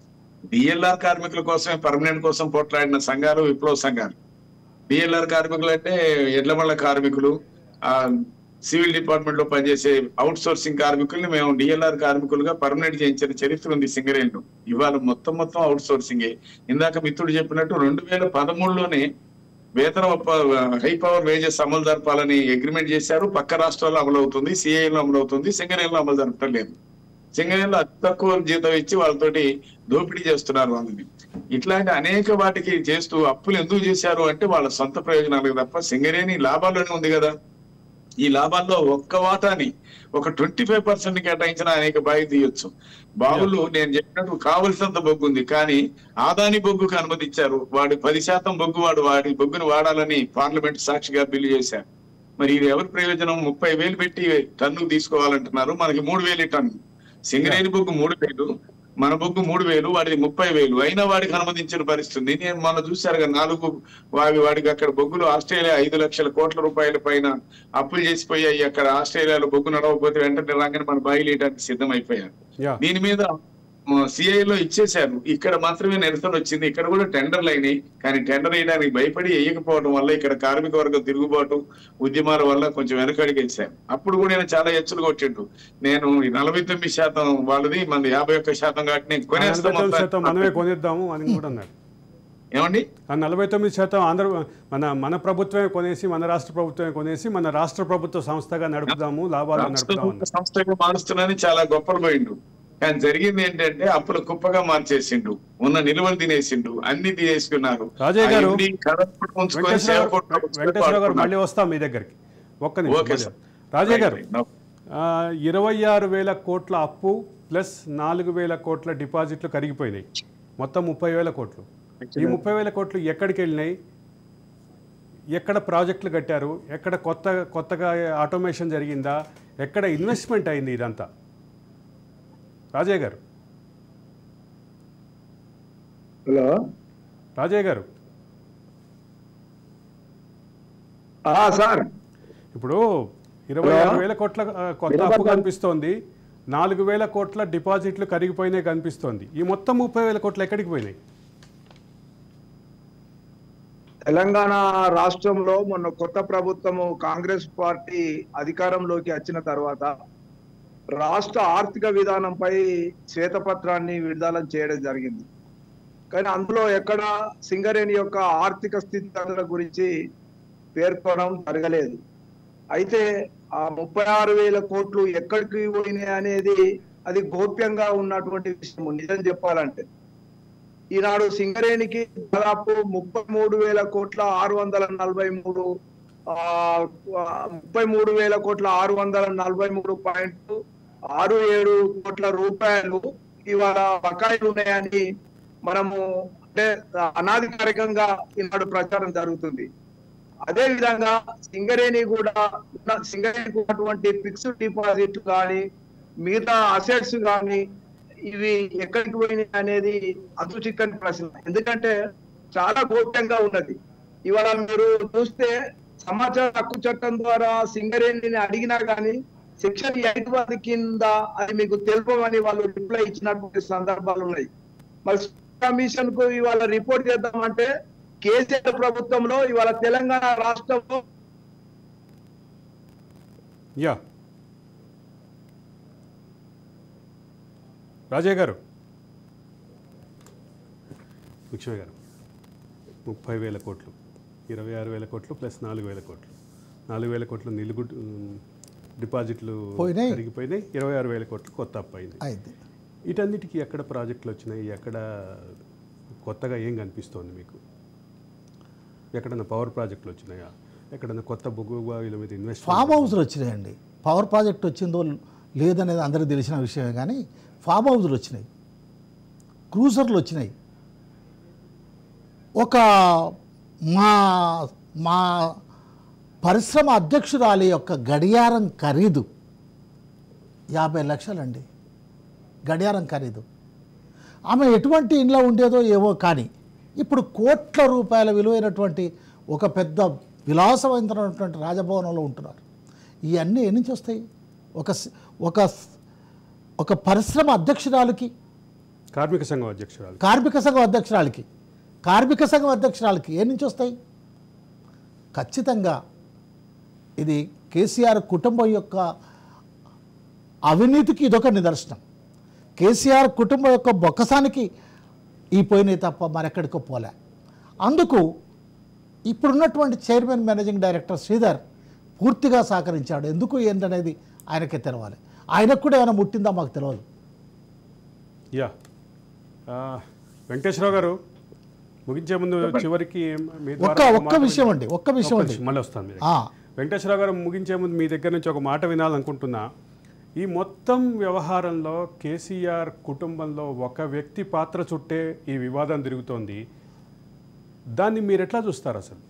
డిఎల్ఆర్ కార్మికుల కోసమే, పర్మనెంట్ కోసం పోట్లాడిన సంఘాలు విప్లవ సంఘాలు. డిఎల్ఆర్ కార్మికులు అంటే ఎడ్లమల్ల కార్మికులు, సివిల్ డిపార్ట్మెంట్ లో పనిచేసే అవుట్ సోర్సింగ్ కార్మికుల్ని మేము డిఎల్ఆర్ కార్మికులుగా పర్మనెంట్ చేయించిన చరిత్ర ఉంది సింగరేణిలో. ఇవాళ మొత్తం అవుట్ సోర్సింగే. ఇందాక మిత్రుడు చెప్పినట్టు 2013లోనే వేతన హై పవర్ వేజెస్ అమలు జరపాలని అగ్రిమెంట్ చేశారు. పక్క రాష్ట్రాల్లో అమలు అవుతుంది, సిఐలో అమలు అవుతుంది, సింగరేణిలో అమలు జరపడం లేదు. సింగరేణిలో అతి తక్కువ జీతం ఇచ్చి వాళ్ళతోటి దోపిడీ చేస్తున్నారు వాళ్ళని. ఇట్లాంటి అనేక వాటికి చేస్తూ అప్పులు ఎందుకు చేశారు అంటే వాళ్ళ సొంత ప్రయోజనాలకు తప్ప, సింగరేణి లాభాల్లోనే ఉంది కదా. ఈ లాభాల్లో ఒక్క వాటాని ఒక 25% కేటాయించిన అనేక బావి తీయొచ్చు. బావులు నేను చెప్పినట్టు కావలసినంత బొగ్గు ఉంది, కానీ ఆదాని బొగ్గుకు అనుమతించారు. వాడు 10% బొగ్గు వాడి బొగ్గును వాడాలని పార్లమెంట్ సాక్షిగా బిల్లు చేశారు. మరి ఇది ఎవరి ప్రయోజనం? 30,000 పెట్టి టన్ను తీసుకోవాలంటున్నారు, మనకి 3,000 టన్ను. సింగరేణి బొగ్గు 3,000, మన బొగ్గు 3,000, వాడిది 30,000. అయినా వాడికి అనుమతించిన పరిస్థితి. నేను మొన్న చూశారు కదా, వాడికి అక్కడ బొగ్గులు ఆస్ట్రేలియా 5 లక్షల కోట్ల రూపాయల పైన అప్పులు చేసిపోయాయి. అక్కడ ఆస్ట్రేలియాలో బొగ్గు నడవకపోతే వెంటనే రాగానే మన బాయిలు వేయడానికి సిద్ధమైపోయారు. దీని మీద సిఐలో ఇచ్చేశారు. ఇక్కడ మాత్రమే నిరసన వచ్చింది. ఇక్కడ కూడా టెండర్లు అయినాయి, కానీ టెండర్ వేయడానికి భయపడి వేయకపోవడం వల్ల ఇక్కడ కార్మిక వర్గం తిరుగుబాటు ఉద్యమాల వల్ల కొంచెం వెనకడిగేశారు. అప్పుడు కూడా నేను చాలా హెచ్చులు కొట్టిండు. నేను 49% వాళ్ళది, మనది 51% కాబట్టి నేను కొనేద్దాము అని కూడా అన్నారు. ఏమండి? 49% మన ప్రభుత్వమే కొనేసి, మన రాష్ట్ర ప్రభుత్వమే కొనేసి, మన రాష్ట్ర ప్రభుత్వ సంస్థగా నడుపుదాము, లాభాలు నడుపుదాము, సంస్థగా మారుస్తున్నానని చాలా గొప్పలు పోయిండు. కానీ జరిగింది ఏంటంటే అప్పుల కుప్పగా మార్చేసిండు, ఉన్న నిల్వలు తినేసిండు, అన్ని తినేసుకున్నారు. రాజయ్య గారు, వెంకటేశ్వర గారు మళ్ళీ వస్తాం మీ దగ్గరికి. ఒక్క నిమిషం. రాజయ్య గారు, 26,000 కోట్ల అప్పు ప్లస్ 4,000 కోట్ల డిపాజిట్లు కరిగిపోయినాయి, మొత్తం 30,000 కోట్లు. ఈ 30,000 కోట్లు ఎక్కడికి వెళ్ళినాయి? ఎక్కడ ప్రాజెక్టులు కట్టారు? ఎక్కడ కొత్తగా ఆటోమేషన్ జరిగిందా? ఎక్కడ ఇన్వెస్ట్మెంట్ అయింది ఇదంతా? రాజయ్య గారు, హలో రాజయ్య గారు, సార్, ఇప్పుడు 26,000 కోట్ల కొత్త అప్పు కనిపిస్తోంది, 4,000 కోట్ల డిపాజిట్లు కరిగిపోయినాయి కనిపిస్తోంది. ఈ మొత్తం 30,000 కోట్లు ఎక్కడికి పోయినాయి? తెలంగాణ రాష్ట్రంలో మొన్న కొత్త ప్రభుత్వము కాంగ్రెస్ పార్టీ అధికారంలోకి వచ్చిన తర్వాత రాష్ట్ర ఆర్థిక విధానంపై శ్వేతపత్రాన్ని విడుదల చేయడం జరిగింది. కానీ అందులో ఎక్కడ సింగరేణి యొక్క ఆర్థిక స్థితిగతుల గురించి పేర్కొనడం జరగలేదు. అయితే ఆ 36,000 కోట్లు ఎక్కడికి పోయినాయి అనేది అది గోప్యంగా ఉన్నటువంటి విషయం. నిజం చెప్పాలంటే ఈనాడు సింగరేణికి దాదాపు 33,000 కోట్ల 643,643.67 కోట్ల రూపాయలు ఇవాళ బకాయిలు ఉన్నాయని మనము అంటే అనాధికారికంగా ఈనాడు ప్రచారం జరుగుతుంది. అదే విధంగా సింగరేణి కూడా సింగరేణికి ఉన్నటువంటి ఫిక్స్డ్ డిపాజిట్ కానీ మిగతా అసెట్స్ కానీ ఇవి ఎక్కడికి పోయినాయి అనేది అతుచిక్కని ప్రశ్న. ఎందుకంటే చాలా గోప్యంగా ఉన్నది. ఇవాళ మీరు చూస్తే సమాచార హక్కు చట్టం ద్వారా సింగరేణిని అడిగినా కానీ సెక్షన్ 8 కింద అది మీకు తెలుపమని వాళ్ళు రిప్లై ఇచ్చినటువంటి సందర్భాలు ఉన్నాయి. మరి కమిషన్ కు ఇవాళ రిపోర్ట్ చేద్దామంటే కేసీఆర్ ప్రభుత్వంలో ఇవాళ తెలంగాణ రాష్ట్రంలో రాజయ్య గారు, ముఖ్యమే గారు, 30,000 కోట్లు, 26,000 కోట్లు ప్లస్ 4,000 కోట్లు, 4,000 కోట్లు నిలుగుడు డిపాజిట్లు పెరిగిపోయినాయి, 26,000 కోట్లు కొత్త అప్పు అయింది. వీటన్నిటికీ ఎక్కడ ప్రాజెక్టులు వచ్చినాయి? ఎక్కడ కొత్తగా ఏం కనిపిస్తోంది మీకు? ఎక్కడన్నా పవర్ ప్రాజెక్టులు వచ్చినాయా? ఎక్కడన్నా కొత్త బొగ్గు బావిల మీద ఇన్వెస్ట్ ఫామ్ హౌస్లు వచ్చినాయండి. పవర్ ప్రాజెక్ట్ వచ్చిందో లేదనేది అందరికీ తెలిసిన విషయమే, కానీ ఫామ్ హౌస్లు వచ్చినాయి, క్రూజర్లు వచ్చినాయి. ఒక మా పరిశ్రమ అధ్యక్షురాలి యొక్క గడియారం ఖరీదు 50 లక్షలండి. గడియారం ఖరీదు. ఆమె ఎటువంటి ఇంట్లో ఉండేదో ఏవో, కానీ ఇప్పుడు కోట్ల రూపాయల విలువైనటువంటి ఒక పెద్ద విలాసవంతమైనటువంటి రాజభవనంలో ఉంటున్నారు. ఇవన్నీ ఎన్ని నుంచి వస్తాయి? ఒక పరిశ్రమ అధ్యక్షురాలికి, కార్మిక సంఘం అధ్యక్షురాలికి ఏ నుంచి వస్తాయి? ఖచ్చితంగా ఇది కేసీఆర్ కుటుంబం యొక్క అవినీతికి ఇదొక నిదర్శనం. కేసీఆర్ కుటుంబం యొక్క బొక్కసానికి ఈ పోయినాయి తప్ప మరెక్కడికో పోలే. అందుకు ఇప్పుడున్నటువంటి చైర్మన్ మేనేజింగ్ డైరెక్టర్ శ్రీధర్ పూర్తిగా సహకరించాడు. ఎందుకు ఏంటనేది ఆయనకే తెలవాలి. ఆయనకు కూడా ఏమైనా ముట్టిందా మాకు తెలియదు. వెంకటేశ్వరరావు గారు, ముగించే ముందు చివరికి ఒక్క విషయం అండి మళ్ళీ వస్తాను. వెంకటేశ్వరరావు గారు, ముగించే ముందు మీ దగ్గర నుంచి ఒక మాట వినాలనుకుంటున్నా. ఈ మొత్తం వ్యవహారంలో కేసీఆర్ కుటుంబంలో ఒక వ్యక్తి పాత్ర చుట్టే ఈ వివాదం తిరుగుతోంది. దాన్ని మీరు ఎట్లా చూస్తారు అసలు?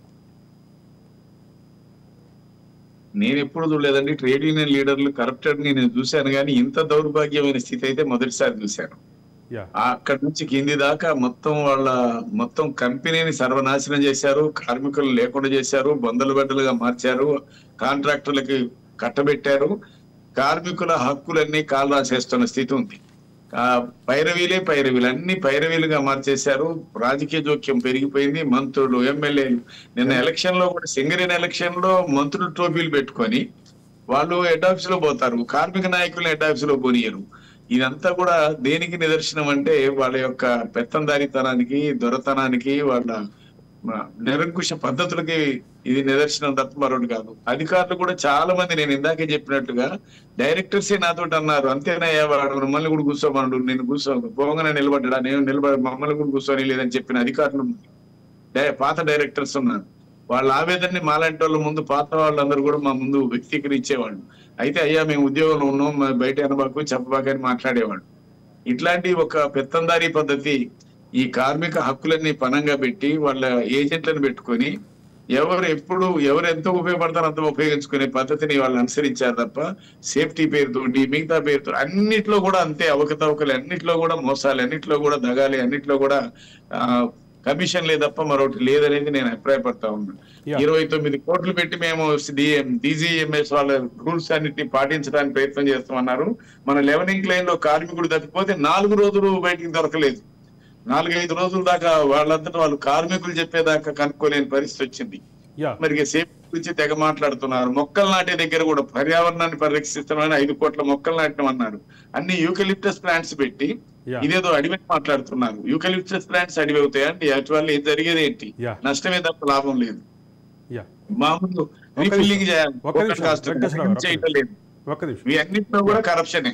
నేను ఎప్పుడు చూడలేదండి. ట్రేడ్ యూనియన్ లీడర్లు కరప్టెడ్ నేను చూశాను, కానీ ఇంత దౌర్భాగ్యమైన స్థితి అయితే మొదటిసారి చూశాను. అక్కడి నుంచి కింది దాకా మొత్తం కంపెనీని సర్వనాశనం చేశారు, కార్మికులు లేకుండా చేశారు, బొందలు బెడ్డలుగా మార్చారు, కాంట్రాక్టర్లకి కట్టబెట్టారు, కార్మికుల హక్కులన్నీ కాలు రాసేస్తున్న స్థితి ఉంది. పైరవీలు అన్ని పైరవీలుగా మార్చేశారు. రాజకీయ జోక్యం పెరిగిపోయింది. మంత్రులు, ఎమ్మెల్యేలు నిన్న ఎలక్షన్ లో కూడా సింగరేణి ఎలక్షన్ లో మంత్రులు టోపీలు పెట్టుకొని వాళ్ళు హెడ్ ఆఫీస్ లో పోతారు, కార్మిక నాయకులు హెడ్ ఆఫీస్ లో పోనీయరు. ఇదంతా కూడా దేనికి నిదర్శనం అంటే వాళ్ళ యొక్క పెత్తందారితనానికి, దొరతనానికి, వాళ్ళ నిరంకుశ పద్ధతులకి ఇది నిదర్శనం తప్ప మరొకటి కాదు. అధికారులు కూడా చాలా మంది, నేను ఇందాకే చెప్పినట్టుగా డైరెక్టర్సే నాతో అన్నారు, అంతేనయ్యా వాడు మమ్మల్ని కూడా కూర్చోమన్నాడు, నేను పోగానే నిలబడ్డా, నేను మమ్మల్ని కూడా కూర్చొని లేదని చెప్పిన అధికారులు పాత డైరెక్టర్స్ ఉన్నారు. వాళ్ళ ఆవేదనని మాలాంటి వాళ్ళ ముందు, పాత వాళ్ళందరూ కూడా మా ముందు వ్యక్తీకరించేవాళ్ళు. అయితే అయ్యా మేము ఉద్యోగంలో ఉన్నాం, బయట అనబాకు చెప్పబాకని మాట్లాడేవాడు. ఇట్లాంటి ఒక పెత్తందారీ పద్ధతి ఈ కార్మిక హక్కులన్నీ పనంగా పెట్టి వాళ్ళ ఏజెంట్లను పెట్టుకొని ఎవరు ఎంత ఉపయోగపడతారో అంత ఉపయోగించుకునే పద్ధతిని వాళ్ళు అనుసరించారు తప్ప సేఫ్టీ పేరుతోటి, మిగతా పేరుతో అన్నిట్లో కూడా అంతే అవకతవకలు, అన్నిట్లో కూడా మోసాలు, అన్నిట్లో కూడా దగాలి, అన్నిట్లో కూడా కమిషన్ లేదప్ప మరొకటి లేదనేది నేను అభిప్రాయపడతా ఉన్నాను. 29 కోట్లు పెట్టి మేము DGMS వాళ్ళ రూల్స్ అన్నిటిని పాటించడానికి ప్రయత్నం చేస్తామన్నారు. మన లెవెనింగ్ లైన్ లో కార్మికుడు తప్పిపోతే 4 రోజులు బయటికి దొరకలేదు. 4-5 రోజుల దాకా వాళ్ళంతటా వాళ్ళు కార్మికులు చెప్పేదాకా కనుక్కోలేని పరిస్థితి వచ్చింది. మరి సేఫ్టీ గురించి తెగ మాట్లాడుతున్నారు. మొక్కలు నాటే దగ్గర కూడా పర్యావరణాన్ని పరిరక్షిస్తామని 5 కోట్ల మొక్కలు నాటడం అన్నారు. అన్ని యూకలిప్టస్ ప్లాంట్స్ పెట్టి ఇదేదో అడివి మాట్లాడుతున్నారు. యూకలిప్టస్ ప్లాంట్స్ అడివి అవుతాయండి? అటు వల్ల ఏం జరిగేది ఏంటి? నష్టమే తప్ప లాభం లేదు. మామూలు రీఫిల్లింగ్ చేయాలి, చేయటం లేదు. ఇవన్నింటిలో కూడా కరప్షనే.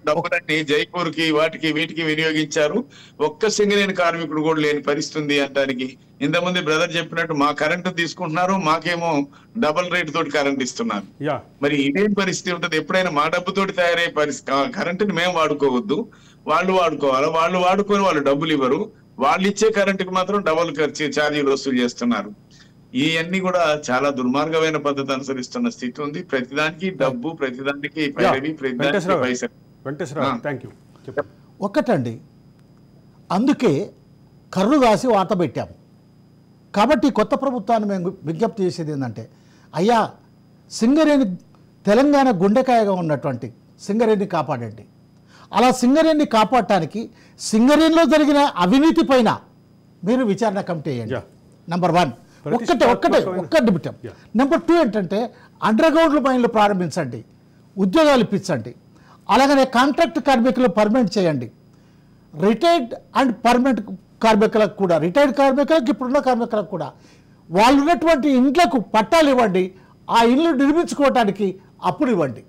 డబ్బులన్నీ జైపూర్ కి వీటికి వినియోగించారు. ఒక్క సింగరేణి కార్మికుడు కూడా లేని పరిస్థితి అంటానికి ఇంతమంది బ్రదర్ చెప్పినట్టు మా కరెంటు తీసుకుంటున్నారు, మాకేమో డబుల్ రేట్ తోటి కరెంట్ ఇస్తున్నారు. యా మరి ఇదేం పరిస్థితి ఉంటుంది? ఎప్పుడైనా మా డబ్బుతోటి తయారయ్యే కరెంటుని మేము వాడుకోవద్దు, వాళ్ళు వాడుకోవాలి. వాళ్ళు వాడుకొని వాళ్ళు డబ్బులు ఇవ్వరు, వాళ్ళు ఇచ్చే కరెంటుకి మాత్రం డబుల్ ఛార్జీలు వసూలు చేస్తున్నారు. ఇవన్నీ కూడా చాలా దుర్మార్గమైన పద్ధతి అనుసరిస్తున్న స్థితి ఉంది. ప్రతిదానికి డబ్బు, ప్రతిదానికి పైరవి, ప్రతిదానికి పైసలు. Venkateswararao thank you. చెప్పండి. ఒక్కటండి, అందుకే కర్రు కాసి వాత పెట్టాము. కాబట్టి కొత్త ప్రభుత్వాన్ని మేము విజ్ఞప్తి చేసేది ఏంటంటే, అయ్యా సింగరేణి తెలంగాణ గుండెకాయగా ఉన్నటువంటి సింగరేణిని కాపాడండి. అలా సింగరేణిని కాపాడటానికి సింగరేణిలో జరిగిన అవినీతి పైన మీరు విచారణ కమిటీ వేయండి. నెంబర్ 1 ఒక్క నిమిషం. నెంబర్ 2 ఏంటంటే అండర్ గ్రౌండ్ మైన్లు ప్రారంభించండి, ఉద్యోగాలు ఇప్పించండి. అలాగనే కాంట్రాక్ట్ కార్మికులు పర్మనెంట్ చేయండి. రిటైర్డ్ అండ్ పర్మనెంట్ కార్మికులకు కూడా, రిటైర్డ్ కార్మికులకు, ఇప్పుడున్న కార్మికులకు కూడా వాళ్ళు ఉన్నటువంటి ఇండ్లకు పట్టాలు ఇవ్వండి. ఆ ఇల్లు నిర్మించుకోవటానికి అప్పులు ఇవ్వండి.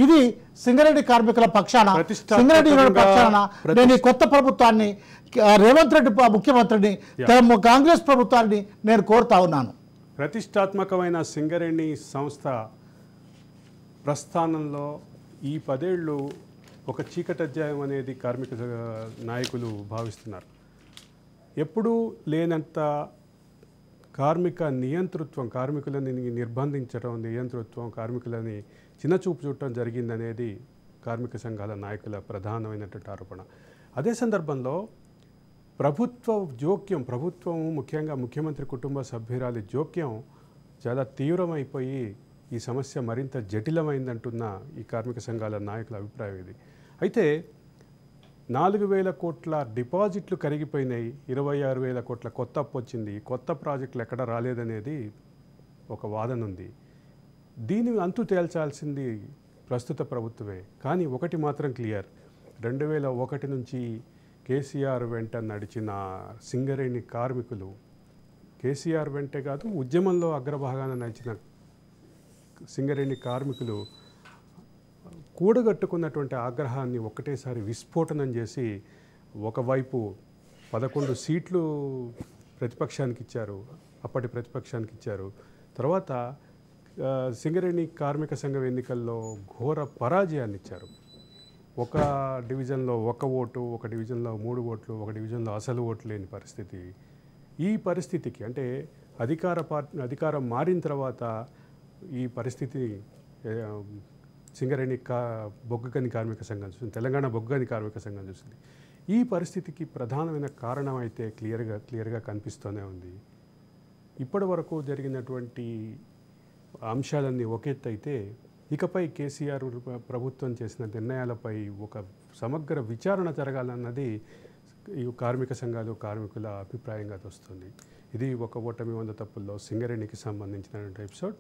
ఇది సింగరేణి కార్మికుల పక్షాన, సింగరేణి పక్షాన నేను ఈ కొత్త ప్రభుత్వాన్ని, రేవంత్ రెడ్డి ముఖ్యమంత్రిని, కాంగ్రెస్ ప్రభుత్వాన్ని నేను కోరుతా ఉన్నాను. ప్రతిష్టాత్మకమైన సింగరేణి సంస్థ ప్రస్థానంలో ఈ 10 ఏళ్ళు ఒక చీకటి అధ్యాయం అనేది కార్మిక నాయకులు భావిస్తున్నారు. ఎప్పుడూ లేనంత కార్మిక నియంతృత్వం, కార్మికులని నిర్బంధించడం, నియంతృత్వం, కార్మికులని చిన్నచూపు చూడటం జరిగిందనేది కార్మిక సంఘాల నాయకుల ప్రధానమైనటువంటి ఆరోపణ. అదే సందర్భంలో ప్రభుత్వం ముఖ్యంగా ముఖ్యమంత్రి కుటుంబ సభ్యురాలి జోక్యం చాలా తీవ్రమైపోయి ఈ సమస్య మరింత జటిలమైందంటున్న ఈ కార్మిక సంఘాల నాయకుల అభిప్రాయం ఇది. అయితే 4,000 కోట్ల డిపాజిట్లు కరిగిపోయినాయి, 26,000 కోట్ల కొత్త అప్పు వచ్చింది, కొత్త ప్రాజెక్టులు ఎక్కడ రాలేదనేది ఒక వాదన ఉంది. దీని అంతు తేల్చాల్సింది ప్రస్తుత ప్రభుత్వమే. కానీ ఒకటి మాత్రం క్లియర్, 2001 నుంచి కేసీఆర్ వెంట నడిచిన సింగరేణి కార్మికులు, కేసీఆర్ వెంటే కాదు ఉద్యమంలో అగ్రభాగాన నడిచిన సింగరేణి కార్మికులు కూడగట్టుకున్నటువంటి ఆగ్రహాన్ని ఒక్కటేసారి విస్ఫోటనం చేసి, ఒకవైపు 11 సీట్లు ప్రతిపక్షానికి ఇచ్చారు, అప్పటి ప్రతిపక్షానికి ఇచ్చారు. తర్వాత సింగరేణి కార్మిక సంఘం ఎన్నికల్లో ఘోర పరాజయాన్ని ఇచ్చారు. ఒక డివిజన్లో 1 ఓటు, ఒక డివిజన్లో 3 ఓట్లు, ఒక డివిజన్లో అసలు ఓట్లు లేని పరిస్థితి. ఈ పరిస్థితికి అంటే అధికారం మారిన తర్వాత ఈ పరిస్థితి సింగరేణి బొగ్గుగని కార్మిక సంఘం చూసింది, తెలంగాణ బొగ్గుగని కార్మిక సంఘం చూసింది. ఈ పరిస్థితికి ప్రధానమైన కారణం అయితే క్లియర్గా కనిపిస్తూనే ఉంది. ఇప్పటి వరకు జరిగినటువంటి అంశాలన్నీ ఒక ఎత్తు అయితే, ఇకపై కేసీఆర్ ప్రభుత్వం చేసిన నిర్ణయాలపై ఒక సమగ్ర విచారణ జరగాలన్నది ఈ కార్మిక సంఘాలు, కార్మికుల అభిప్రాయంగా వస్తుంది. ఇది ఒక ఓటమి 100 తప్పుల్లో సింగరేణికి సంబంధించినటువంటి ఎపిసోడ్.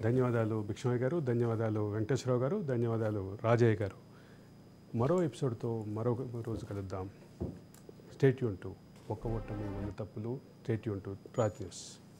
ధన్యవాదాలు భిక్షమయ్య గారు, ధన్యవాదాలు వెంకటేశ్వరరావు గారు, ధన్యవాదాలు రాజయ్య గారు. మరో ఎపిసోడ్తో మరో రోజు కలుద్దాం. స్టే ట్యూన్ టు ఒక ఓటమి 100 తప్పులు. Stay tune to Raj news.